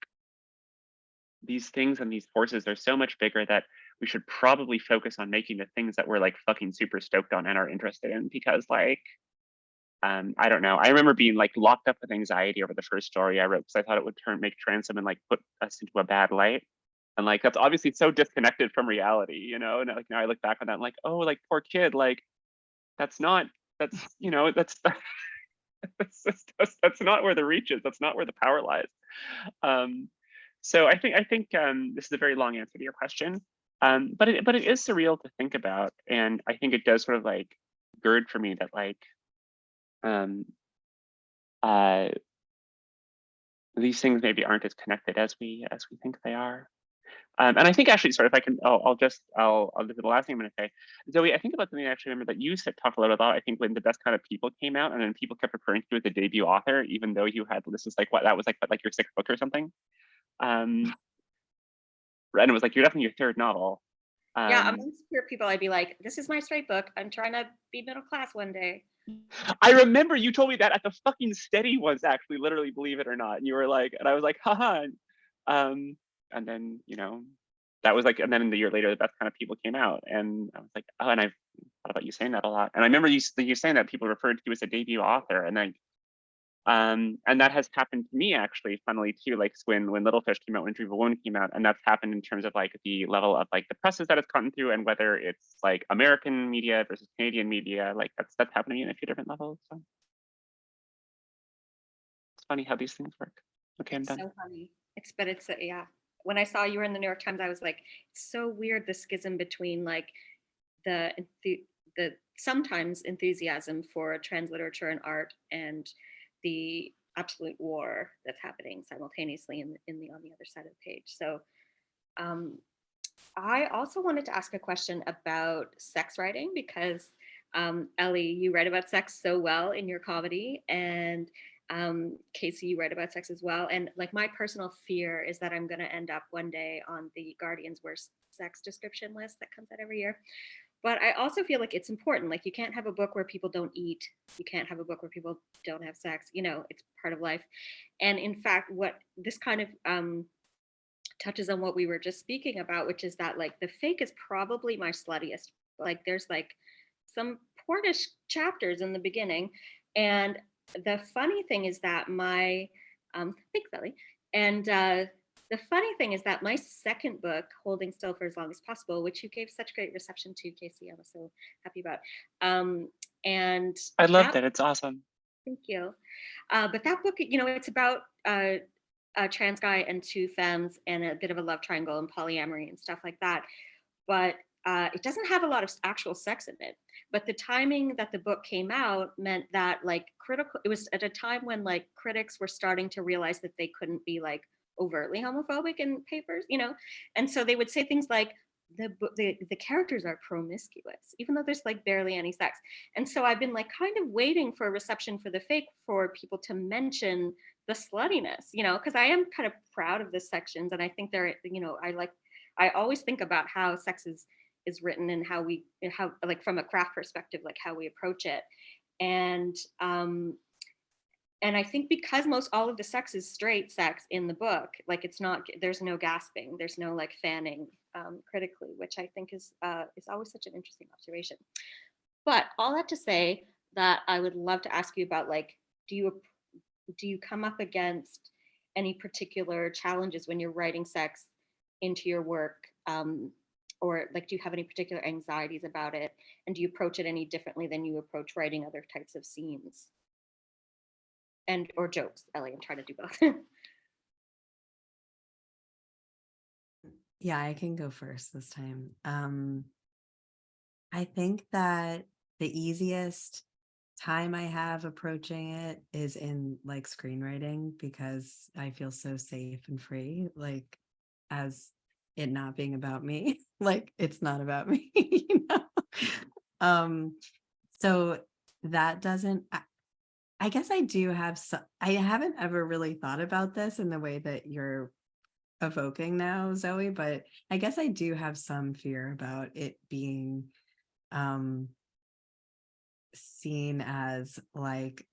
these things and these forces are so much bigger that we should probably focus on making the things that we're like fucking super stoked on and are interested in, because like, I don't know. I remember being like locked up with anxiety over the first story I wrote because I thought it would make trans women like put us into a bad light. And like that's obviously so disconnected from reality, and like now I look back on that and like, oh, like poor kid, like that's not that's that's not where the reach is, that's not where the power lies. So I think this is a very long answer to your question, but it is surreal to think about, and I think it does sort of like gird for me that like these things maybe aren't as connected as we think they are. And I think actually, sorry, if I can, I'll this is the last thing I'm going to say. Zoe, I think about something I actually remember that you said, talked a lot about, I think when The Best Kind of People came out, and then people kept referring to you as the debut author, even though you had, this is like, what, that was like your sixth book or something. And it was like, you're definitely your third novel. Yeah, amongst queer people, I'd be like, this is my straight book. I'm trying to be middle class one day. I remember you told me that at the fucking Steady ones, actually, literally, believe it or not. And you were like, and I was like, haha. And then, that was like, and then the year later, The Best Kind of People came out. And I was like, oh, and I thought about you saying that a lot. And I remember you saying that people referred to you as a debut author. And then And that has happened to me actually, funnily too, like when Little Fish came out, when Dream of a Woman came out, and that's happened in terms of like the level of like the presses that it's gotten through, and whether it's like American media versus Canadian media, like that's happened to me in a few different levels. So it's funny how these things work. Okay, I'm done. So funny. It's yeah. When I saw you were in the New York Times, I was like, it's so weird, the schism between like the sometimes enthusiasm for transliterature and art and the absolute war that's happening simultaneously in the on the other side of the page. So I also wanted to ask a question about sex writing because Ely, you write about sex so well in your comedy, and Casey, you write about sex as well. And like my personal fear is that I'm going to end up one day on the Guardian's worst sex description list that comes out every year. But I also feel like it's important. Like you can't have a book where people don't eat. You can't have a book where people don't have sex. You know, it's part of life. And in fact, what this kind of touches on what we were just speaking about, which is that like the fake is probably my sluttiest. Like there's like some pornish chapters in the beginning. And the funny thing is that my, thanks, Ellie. And the funny thing is that my second book, Holding Still for as Long as Possible, which you gave such great reception to, Casey, I was so happy about. And I loved it. It's awesome. Thank you. But that book, you know, it's about a trans guy and two femmes and a bit of a love triangle and polyamory and stuff like that. But it doesn't have a lot of actual sex in it. But the timing that the book came out meant that like it was at a time when like critics were starting to realize that they couldn't be like overtly homophobic in papers, you know? And so they would say things like, the characters are promiscuous, even though there's like barely any sex. And so I've been like kind of waiting for a reception for the fake for people to mention the sluttiness, you know, because I am kind of proud of the sections. And I think they're, you know, I always think about how sex is written and how like from a craft perspective, like how we approach it. And I think because all of the sex is straight sex in the book, like it's not, there's no gasping, there's no like fanning critically, which I think is always such an interesting observation. But all that to say that I would love to ask you about like, do you come up against any particular challenges when you're writing sex into your work? Or like, do you have any particular anxieties about it? And do you approach it any differently than you approach writing other types of scenes? And or jokes, Ellie, I'm trying to do both. Yeah, I can go first this time. I think that the easiest time I have approaching it is in like screenwriting because I feel so safe and free, like as it not being about me, like it's not about me, you know? So that doesn't, I guess I do have some, I haven't ever really thought about this in the way that you're evoking now, Zoe, but I guess I do have some fear about it being seen as like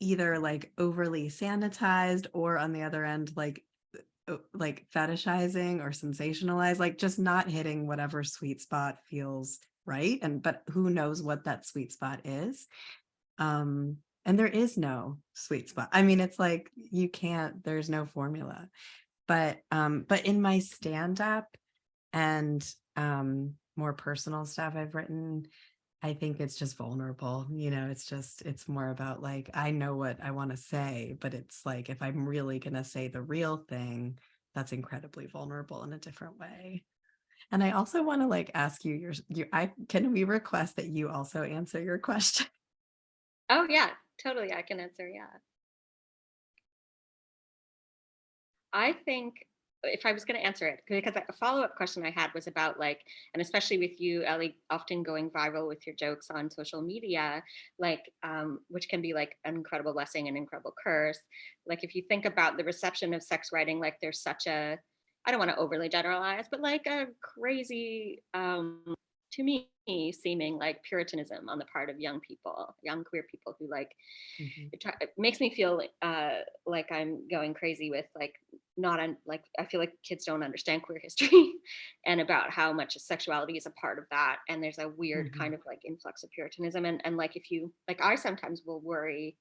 either like overly sanitized or on the other end like fetishizing or sensationalized, like just not hitting whatever sweet spot feels right. But who knows what that sweet spot is. And there is no sweet spot. I mean, it's like there's no formula. But in my stand-up and more personal stuff I've written, I think it's just vulnerable. You know, it's more about like, I know what I want to say, but it's like, if I'm really going to say the real thing, that's incredibly vulnerable in a different way. And I also want to like ask you, can we request that you also answer your question? Oh yeah, totally. I can answer. Yeah. I think if I was going to answer it, because a follow-up question I had was about like, and especially with you, Ellie, often going viral with your jokes on social media, like, which can be like an incredible blessing and incredible curse. Like if you think about the reception of sex writing, like there's such a, I don't want to overly generalize, but like a crazy, to me, seeming like puritanism on the part of young queer people who like, it makes me feel like I'm going crazy with like, I feel like kids don't understand queer history and about how much sexuality is a part of that. And there's a weird kind of like influx of puritanism. And like, if you, like, I sometimes will worry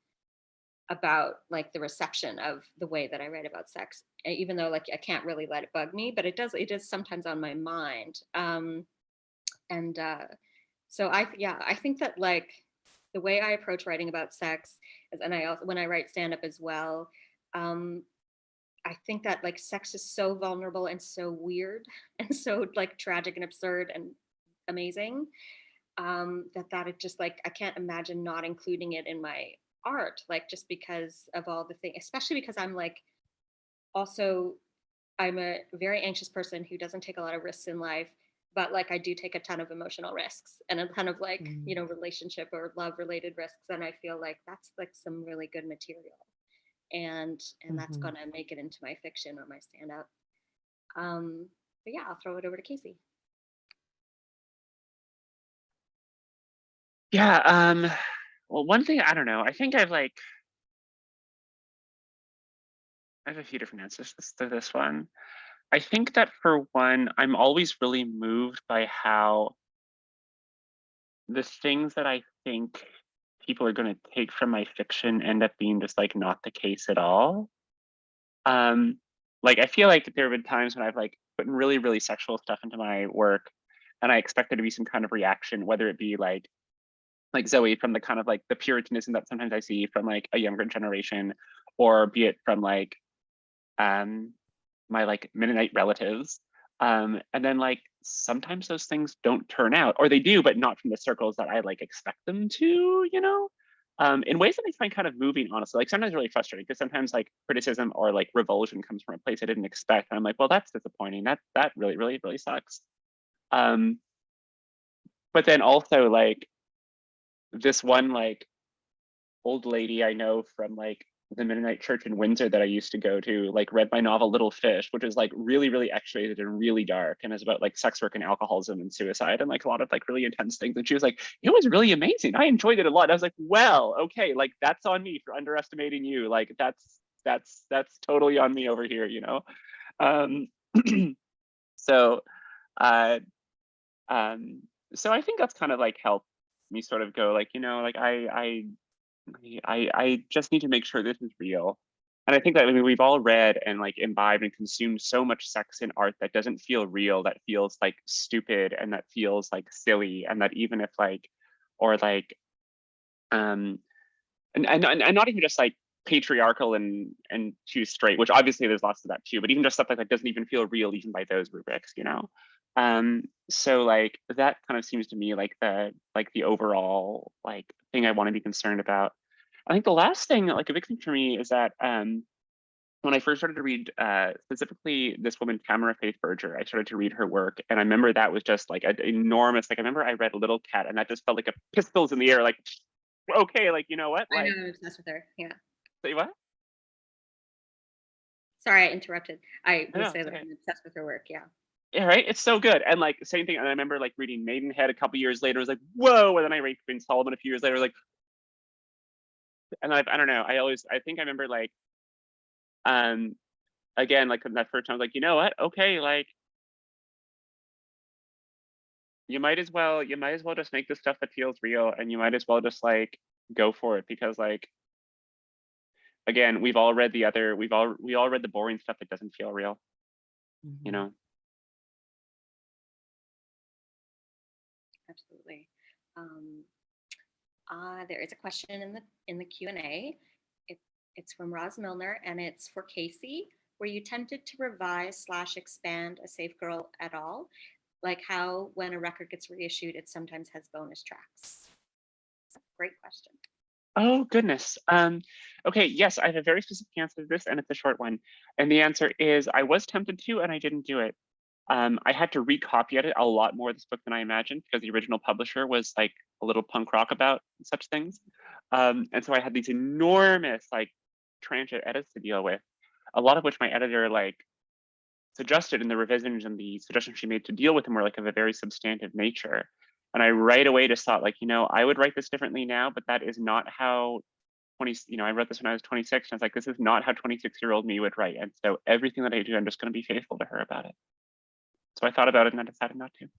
about like the reception of the way that I write about sex, even though like I can't really let it bug me, but it is sometimes on my mind. And so I think that like the way I approach writing about sex is, and I also, when I write stand up as well, um, I think that like sex is so vulnerable and so weird and so like tragic and absurd and amazing, that it just like I can't imagine not including it in my art, like just because of all the things, especially because I'm like also I'm a very anxious person who doesn't take a lot of risks in life, but like I do take a ton of emotional risks and a ton of like, Mm. relationship or love related risks, and I feel like that's like some really good material, and that's Mhm. gonna make it into my fiction or my stand up. But yeah, I'll throw it over to Casey. Yeah. Well, one thing, I don't know. I think I have a few different answers to this one. I think that for one, I'm always really moved by how the things that I think people are going to take from my fiction end up being just like not the case at all. Like I feel like there have been times when I've like put really, really sexual stuff into my work, and I expect there to be some kind of reaction, whether it be like Zoe, from the kind of like the puritanism that sometimes I see from like a younger generation, or be it from like my like Mennonite relatives. And then like sometimes those things don't turn out, or they do, but not from the circles that I like expect them to, in ways that I find kind of moving, honestly. Like sometimes really frustrating, because sometimes like criticism or like revulsion comes from a place I didn't expect. And I'm like, well, that's disappointing. That really, really, really sucks. Um, but then also like this one like old lady I know from like the Mennonite church in Windsor that I used to go to, like read my novel Little Fish, which is like really, really X-rated and really dark, and is about like sex work and alcoholism and suicide and like a lot of like really intense things. And she was like, it was really amazing. I enjoyed it a lot. I was like, well, okay, like that's on me for underestimating you. Like that's totally on me over here, Um, so uh so I think that's kind of like helped me sort of go like, like I just need to make sure this is real. And I think that, I mean, we've all read and like imbibed and consumed so much sex in art that doesn't feel real, that feels like stupid, and that feels like silly, and that even if like, or like, um, and not even just like patriarchal and too straight, which obviously there's lots of that too, but even just stuff like that doesn't even feel real even by those rubrics. So like that kind of seems to me like the overall like thing I want to be concerned about. I think the last thing, like a big thing for me, is that when I first started to read specifically this woman, Tamara Faith Berger, I started to read her work. And I remember that was just like an enormous, like I remember I read Little Cat, and that just felt like a pistols in the air, like, okay, like, you know what? I know, Like, I'm obsessed with her. Yeah. say what? Sorry, I interrupted. I I would know, say it's that okay. I'm obsessed with her work. Yeah. Yeah, right. It's so good. And like same thing. And I remember like reading Maidenhead a couple years later. I was like, whoa. And then I read Queen Solomon a few years later. I was like, and I don't know. I think I remember like, um, again, like that first time, I was like, you know what? Okay, like you might as well just make the stuff that feels real, and you might as well just like go for it, because like, again, we all read the boring stuff that doesn't feel real, you Mhm. know? Absolutely. Um, there is a question in the Q&A. It, it's from Roz Milner, and it's for Casey. Were you tempted to revise / expand A Safe Girl at all? Like how when a record gets reissued, it sometimes has bonus tracks. Great question. Oh goodness. Okay, yes, I have a very specific answer to this, and it's a short one. And the answer is I was tempted to, and I didn't do it. I had to recopy it a lot more this book than I imagined, because the original publisher was like a little punk rock about such things. And so I had these enormous like transient edits to deal with, a lot of which my editor like suggested in the revisions, and the suggestions she made to deal with them were like of a very substantive nature. And I right away just thought like, I would write this differently now, but that is not how I wrote this when I was 26, and I was like, this is not how 26-year-old me would write. And so everything that I do, I'm just going to be faithful to her about it. So I thought about it and I decided not to.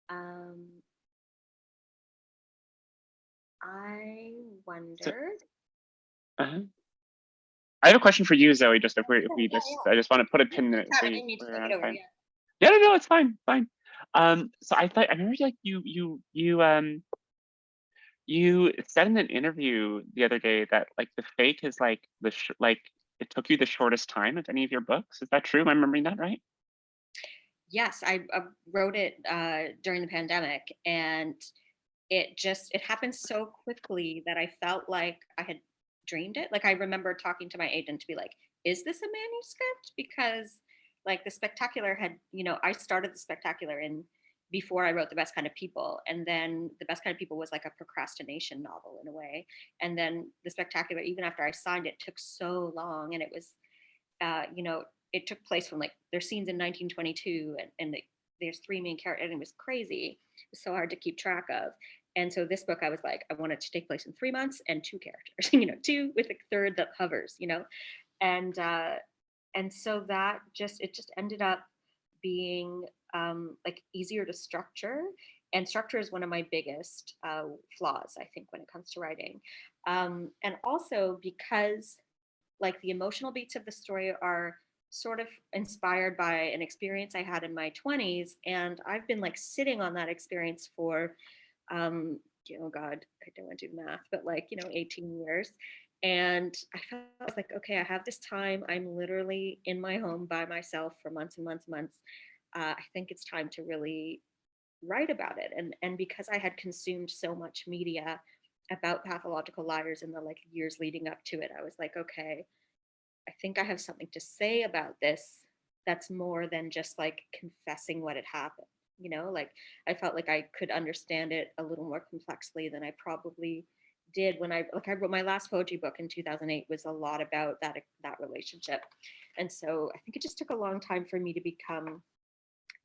Um, I So, wondered. uh-huh. I have a question for you, Zoe. Just if Yeah, we yeah, just, yeah. I just want to put a No, pin in please it. have it. I didn't mean to We're take it around over. time. Yeah. Yeah, no, it's fine, fine. So I remember like you said in an interview the other day that like the fake is like like it took you the shortest time of any of your books. Is that true? Am I remembering that right? Yes, I wrote it during the pandemic, and it happened so quickly that I felt like I had dreamed it. Like I remember talking to my agent to be like, "Is this a manuscript?" Because like the spectacular had, I started the spectacular in before I wrote The Best Kind of People, and then The Best Kind of People was like a procrastination novel in a way, and then the spectacular, even after I signed it, took so long, and it was uh, you know, it took place from like there's scenes in 1922, and there's three main characters, and it was crazy. It was so hard to keep track of. And so this book, I was like, I want it to take place in 3 months and two characters, two with a third that hovers, and so that just ended up being like easier to structure. And structure is one of my biggest flaws, I think, when it comes to writing. And also because like the emotional beats of the story are sort of inspired by an experience I had in my 20s, and I've been like sitting on that experience for God, I don't want to do math, but like 18 years. And I was like, okay, I have this time, I'm literally in my home by myself for months and months and months. I think it's time to really write about it. And because I had consumed so much media about pathological liars in the like years leading up to it, I was like, okay, I think I have something to say about this that's more than just like confessing what had happened. Like I felt like I could understand it a little more complexly than I probably did when I wrote my last poetry book in 2008 was a lot about that relationship. And so I think it just took a long time for me to become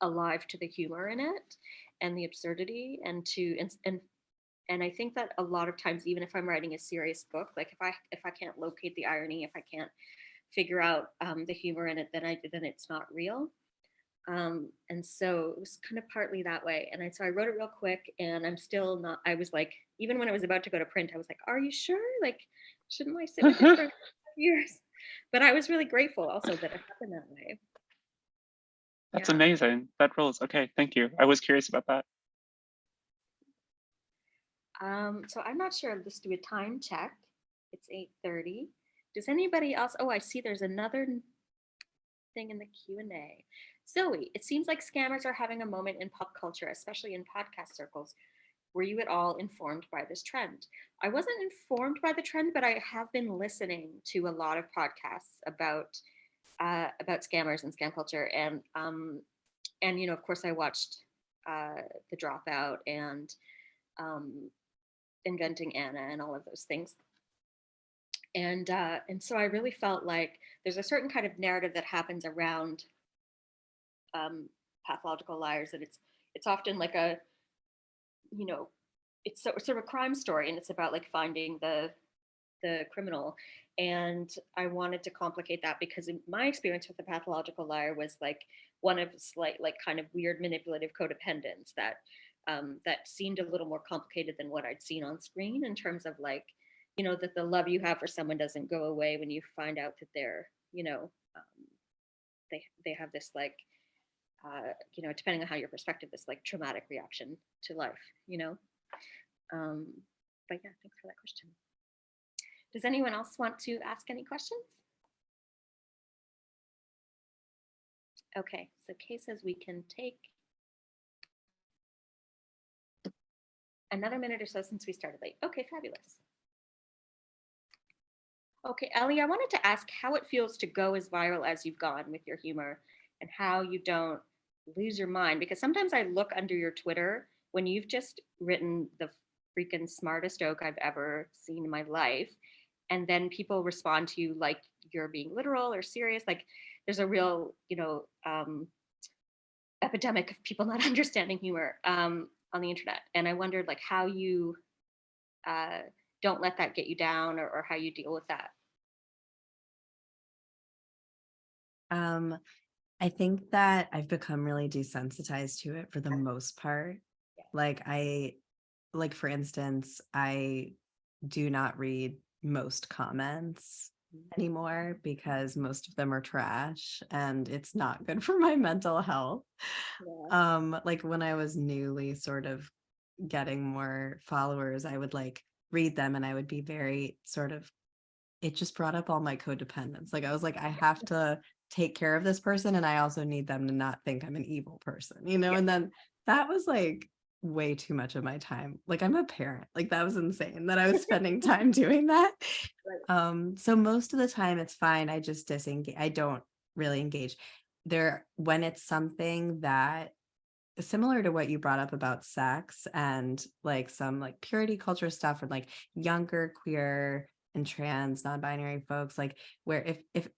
alive to the humor in it and the absurdity, and I think that a lot of times, even if I'm writing a serious book, like if I can't locate the irony, if I can't figure out the humor in it, then it's not real. And so it was kind of partly that way. And so I wrote it real quick, and I'm still not. I was like, even when it was about to go to print, I was like, "Are you sure? Like, shouldn't I sit with it for years?" But I was really grateful also that it happened that way. That's Yeah. amazing. That rules. Okay, thank you. I was curious about that. So I'm not sure. Let's do a time check. It's 8:30. Does anybody else? Oh, I see. There's another thing in the Q&A. Zoe, it seems like scammers are having a moment in pop culture, especially in podcast circles. Were you at all informed by this trend? I wasn't informed by the trend, but I have been listening to a lot of podcasts about scammers and scam culture, and of course, I watched The Dropout and um, Inventing Anna and all of those things. And so I really felt like there's a certain kind of narrative that happens around um, pathological liars, and it's often like a you know it's sort of a crime story, and it's about like finding the criminal. And I wanted to complicate that because in my experience with the pathological liar was like one of slight like kind of weird manipulative codependence that seemed a little more complicated than what I'd seen on screen, in terms of like that the love you have for someone doesn't go away when you find out that they're they have this like depending on how your perspective, this like traumatic reaction to life, you know. Um, but yeah, thanks for that question. Does anyone else want to ask any questions? Okay, so Kay says we can take another minute or so since we started late. Okay, fabulous. Okay, Ellie, I wanted to ask how it feels to go as viral as you've gone with your humor, and how you don't lose your mind. Because sometimes I look under your Twitter when you've just written the freaking smartest joke I've ever seen in my life, and then people respond to you like you're being literal or serious. Like there's a real, epidemic of people not understanding humor on the internet. And I wondered like how you uh, don't let that get you down, or how you deal with that. Um, I think that I've become really desensitized to it for the most part. Yeah. Like like for instance, I do not read most comments anymore because most of them are trash and it's not good for my mental health. Like when I was newly sort of getting more followers, I would like read them and I would be very sort of, it just brought up all my codependence. Like I was like, I have to take care of this person and I also need them to not think I'm an evil person, you know? And then that was like way too much of my time. Like I'm a parent. Like that was insane that I was spending time doing that. So most of the time it's fine. I just disengage. I don't really engage there when it's something that similar to what you brought up about sex and like some like purity culture stuff and like younger queer and trans non-binary folks, like where if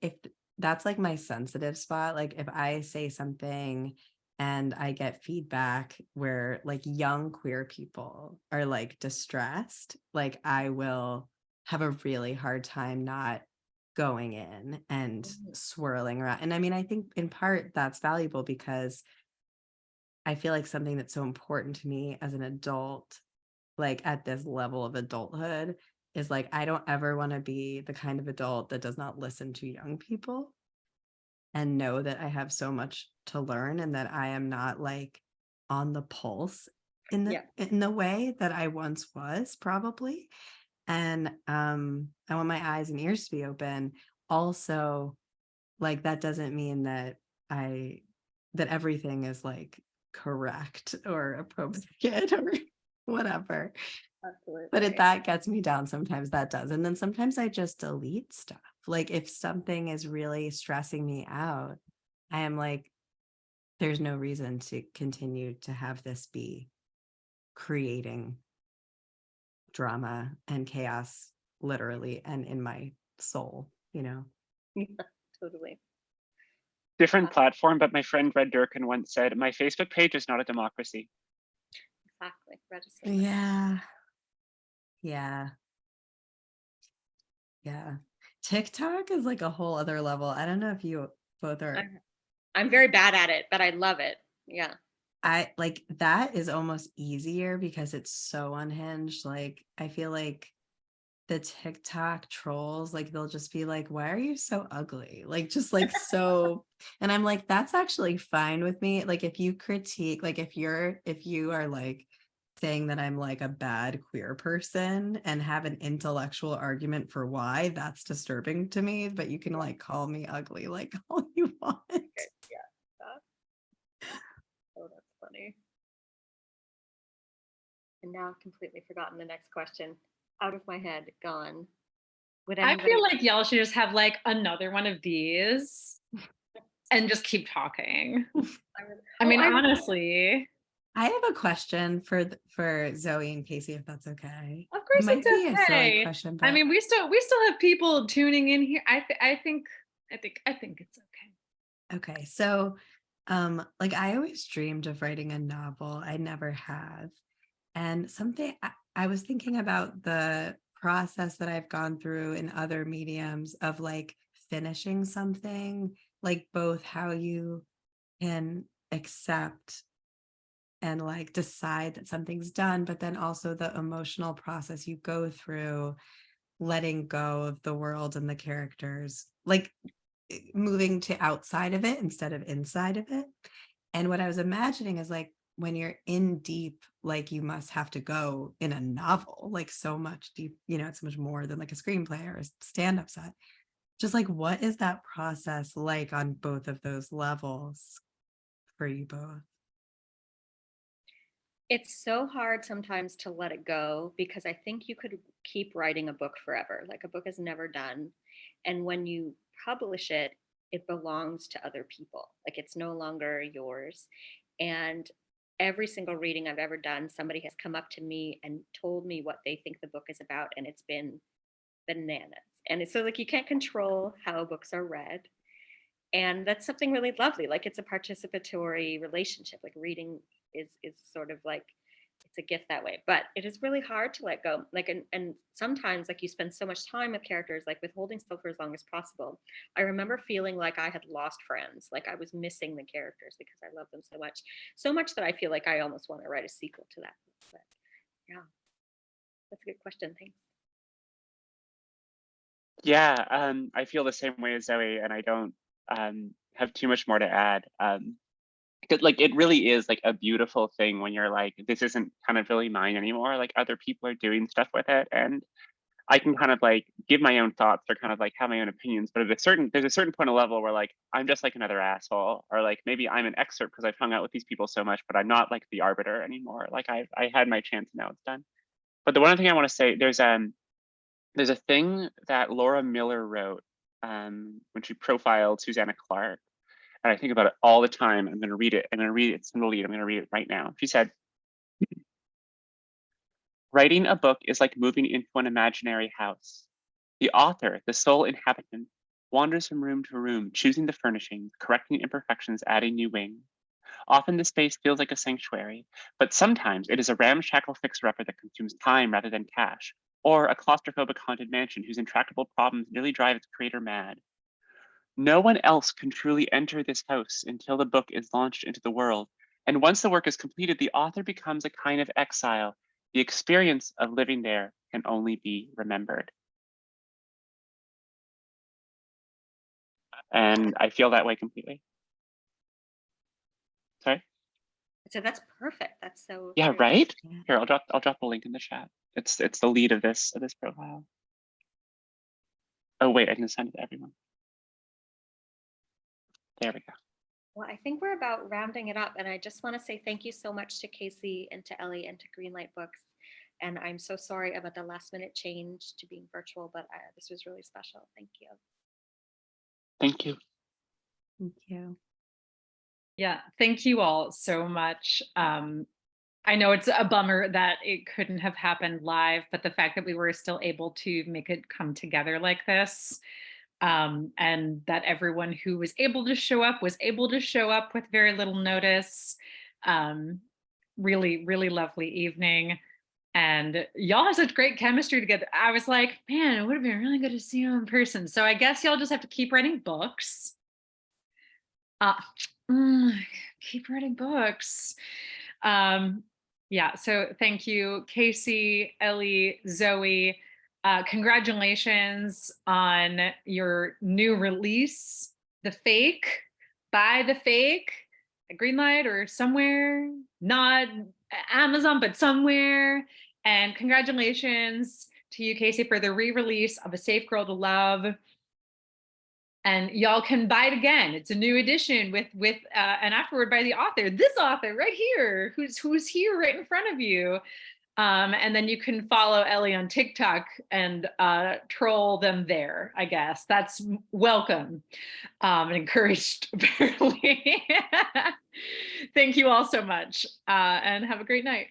that's like my sensitive spot, like if I say something and I get feedback where like young queer people are like distressed, like I will have a really hard time not going in and swirling around. And I mean, I think in part that's valuable because I feel like something that's so important to me as an adult, like at this level of adulthood, is like I don't ever want to be the kind of adult that does not listen to young people and know that I have so much to learn and that I am not like on the pulse in the way that I once was probably. And I want my eyes and ears to be open. Also, like that doesn't mean that that everything is like correct or appropriate or whatever. Absolutely. But that gets me down sometimes, that does. And then sometimes I just delete stuff. Like if something is really stressing me out, I am like, there's no reason to continue to have this be creating drama and chaos, literally, and in my soul, you know? Yeah, totally. Different platform, but my friend Red Durkin once said, my Facebook page is not a democracy. Exactly. Register. Yeah. Yeah. Yeah. TikTok is like a whole other level. I don't know if you both are. I'm very bad at it, but I love it. Yeah. I like that is almost easier because it's so unhinged. Like I feel like the TikTok trolls, like they'll just be like, why are you so ugly? Like just like so, and I'm like, that's actually fine with me. Like if you critique, like if you are like saying that I'm like a bad queer person and have an intellectual argument for why, that's disturbing to me. But you can like call me ugly like all you want. Yeah. Oh, that's funny. And now I've completely forgotten the next question. Out of my head, gone. Would I anybody? feel like y'all should just have like another one of these and just keep talking. I mean, honestly. I have a question for Zoe and Casey, if that's okay. Of course, It might it's be a silly okay. question, I but mean, we still have people tuning in here. I think it's okay. okay. So, like I always dreamed of writing a novel. I never have. And something I was thinking about the process that I've gone through in other mediums of like finishing something, like both how you can accept and like decide that something's done, but then also the emotional process you go through letting go of the world and the characters, like moving to outside of it instead of inside of it. And what I was imagining is like when you're in deep, like you must have to go in a novel, like so much deep, you know, it's so much more than like a screenplay or a stand-up set. Just like what is that process like on both of those levels for you both? It's so hard sometimes to let it go because I think you could keep writing a book forever. Like a book is never done. And when you publish it, it belongs to other people. Like it's no longer yours. And every single reading I've ever done, somebody has come up to me and told me what they think the book is about. And it's been bananas. And it's so like you can't control how books are read. And that's something really lovely. Like it's a participatory relationship. Like reading is sort of like it's a gift that way, but it is really hard to let go. Like and sometimes like you spend so much time with characters, like with holding still for as long as possible. I remember feeling like I had lost friends, like I was missing the characters because I love them so much that I feel like I almost want to write a sequel to that book. That's a good question. Thanks. Yeah, I feel the same way as Zoe, and I don't have too much more to add. Because like it really is like a beautiful thing when you're like, this isn't kind of really mine anymore. Like other people are doing stuff with it, and I can kind of like give my own thoughts or kind of like have my own opinions. But there's a certain point of level where like I'm just like another asshole, or like maybe I'm an excerpt because I've hung out with these people so much, but I'm not like the arbiter anymore. Like I had my chance and now it's done. But the one thing I want to say, there's a thing that Laura Miller wrote when she profiled Susanna Clark, and I think about it all the time. I'm going to read it. I'm going to read it. It's in the lead. I'm going to read it right now. She said, "Writing a book is like moving into an imaginary house. The author, the sole inhabitant, wanders from room to room, choosing the furnishings, correcting imperfections, adding new wings. Often the space feels like a sanctuary, but sometimes it is a ramshackle fixer-upper that consumes time rather than cash, or a claustrophobic haunted mansion whose intractable problems nearly drive its creator mad. No one else can truly enter this house until the book is launched into the world, and once the work is completed, the author becomes a kind of exile. The experience of living there can only be remembered." And I feel that way completely. Sorry? So that's perfect. That's so Yeah, true. right? Yeah. Here, I'll drop the link in the chat. It's the lead of this profile. Oh wait, I can send it to everyone. There we go. Well, I think we're about rounding it up, and I just want to say thank you so much to Casey and to Ellie and to Greenlight Books. And I'm so sorry about the last minute change to being virtual, but this was really special. Thank you. Thank you. Thank you. Yeah, thank you all so much. I know it's a bummer that it couldn't have happened live, but the fact that we were still able to make it come together like this, and that everyone who was able to show up with very little notice. Really, really lovely evening. And y'all have such great chemistry together. I was like, man, it would have been really good to see you in person. So I guess y'all just have to keep writing books. Keep writing books. Yeah, so thank you, Casey, Ellie, Zoe. Congratulations on your new release, The Fake, by The Fake, at Greenlight or somewhere, not Amazon, but somewhere. And congratulations to you, Casey, for the re-release of A Safe Girl to Love. And y'all can buy it again. It's a new edition with an afterword by the author, this author right here, who's here right in front of you. And then you can follow Ellie on TikTok and troll them there, I guess. That's welcome and encouraged, apparently. Thank you all so much, and have a great night.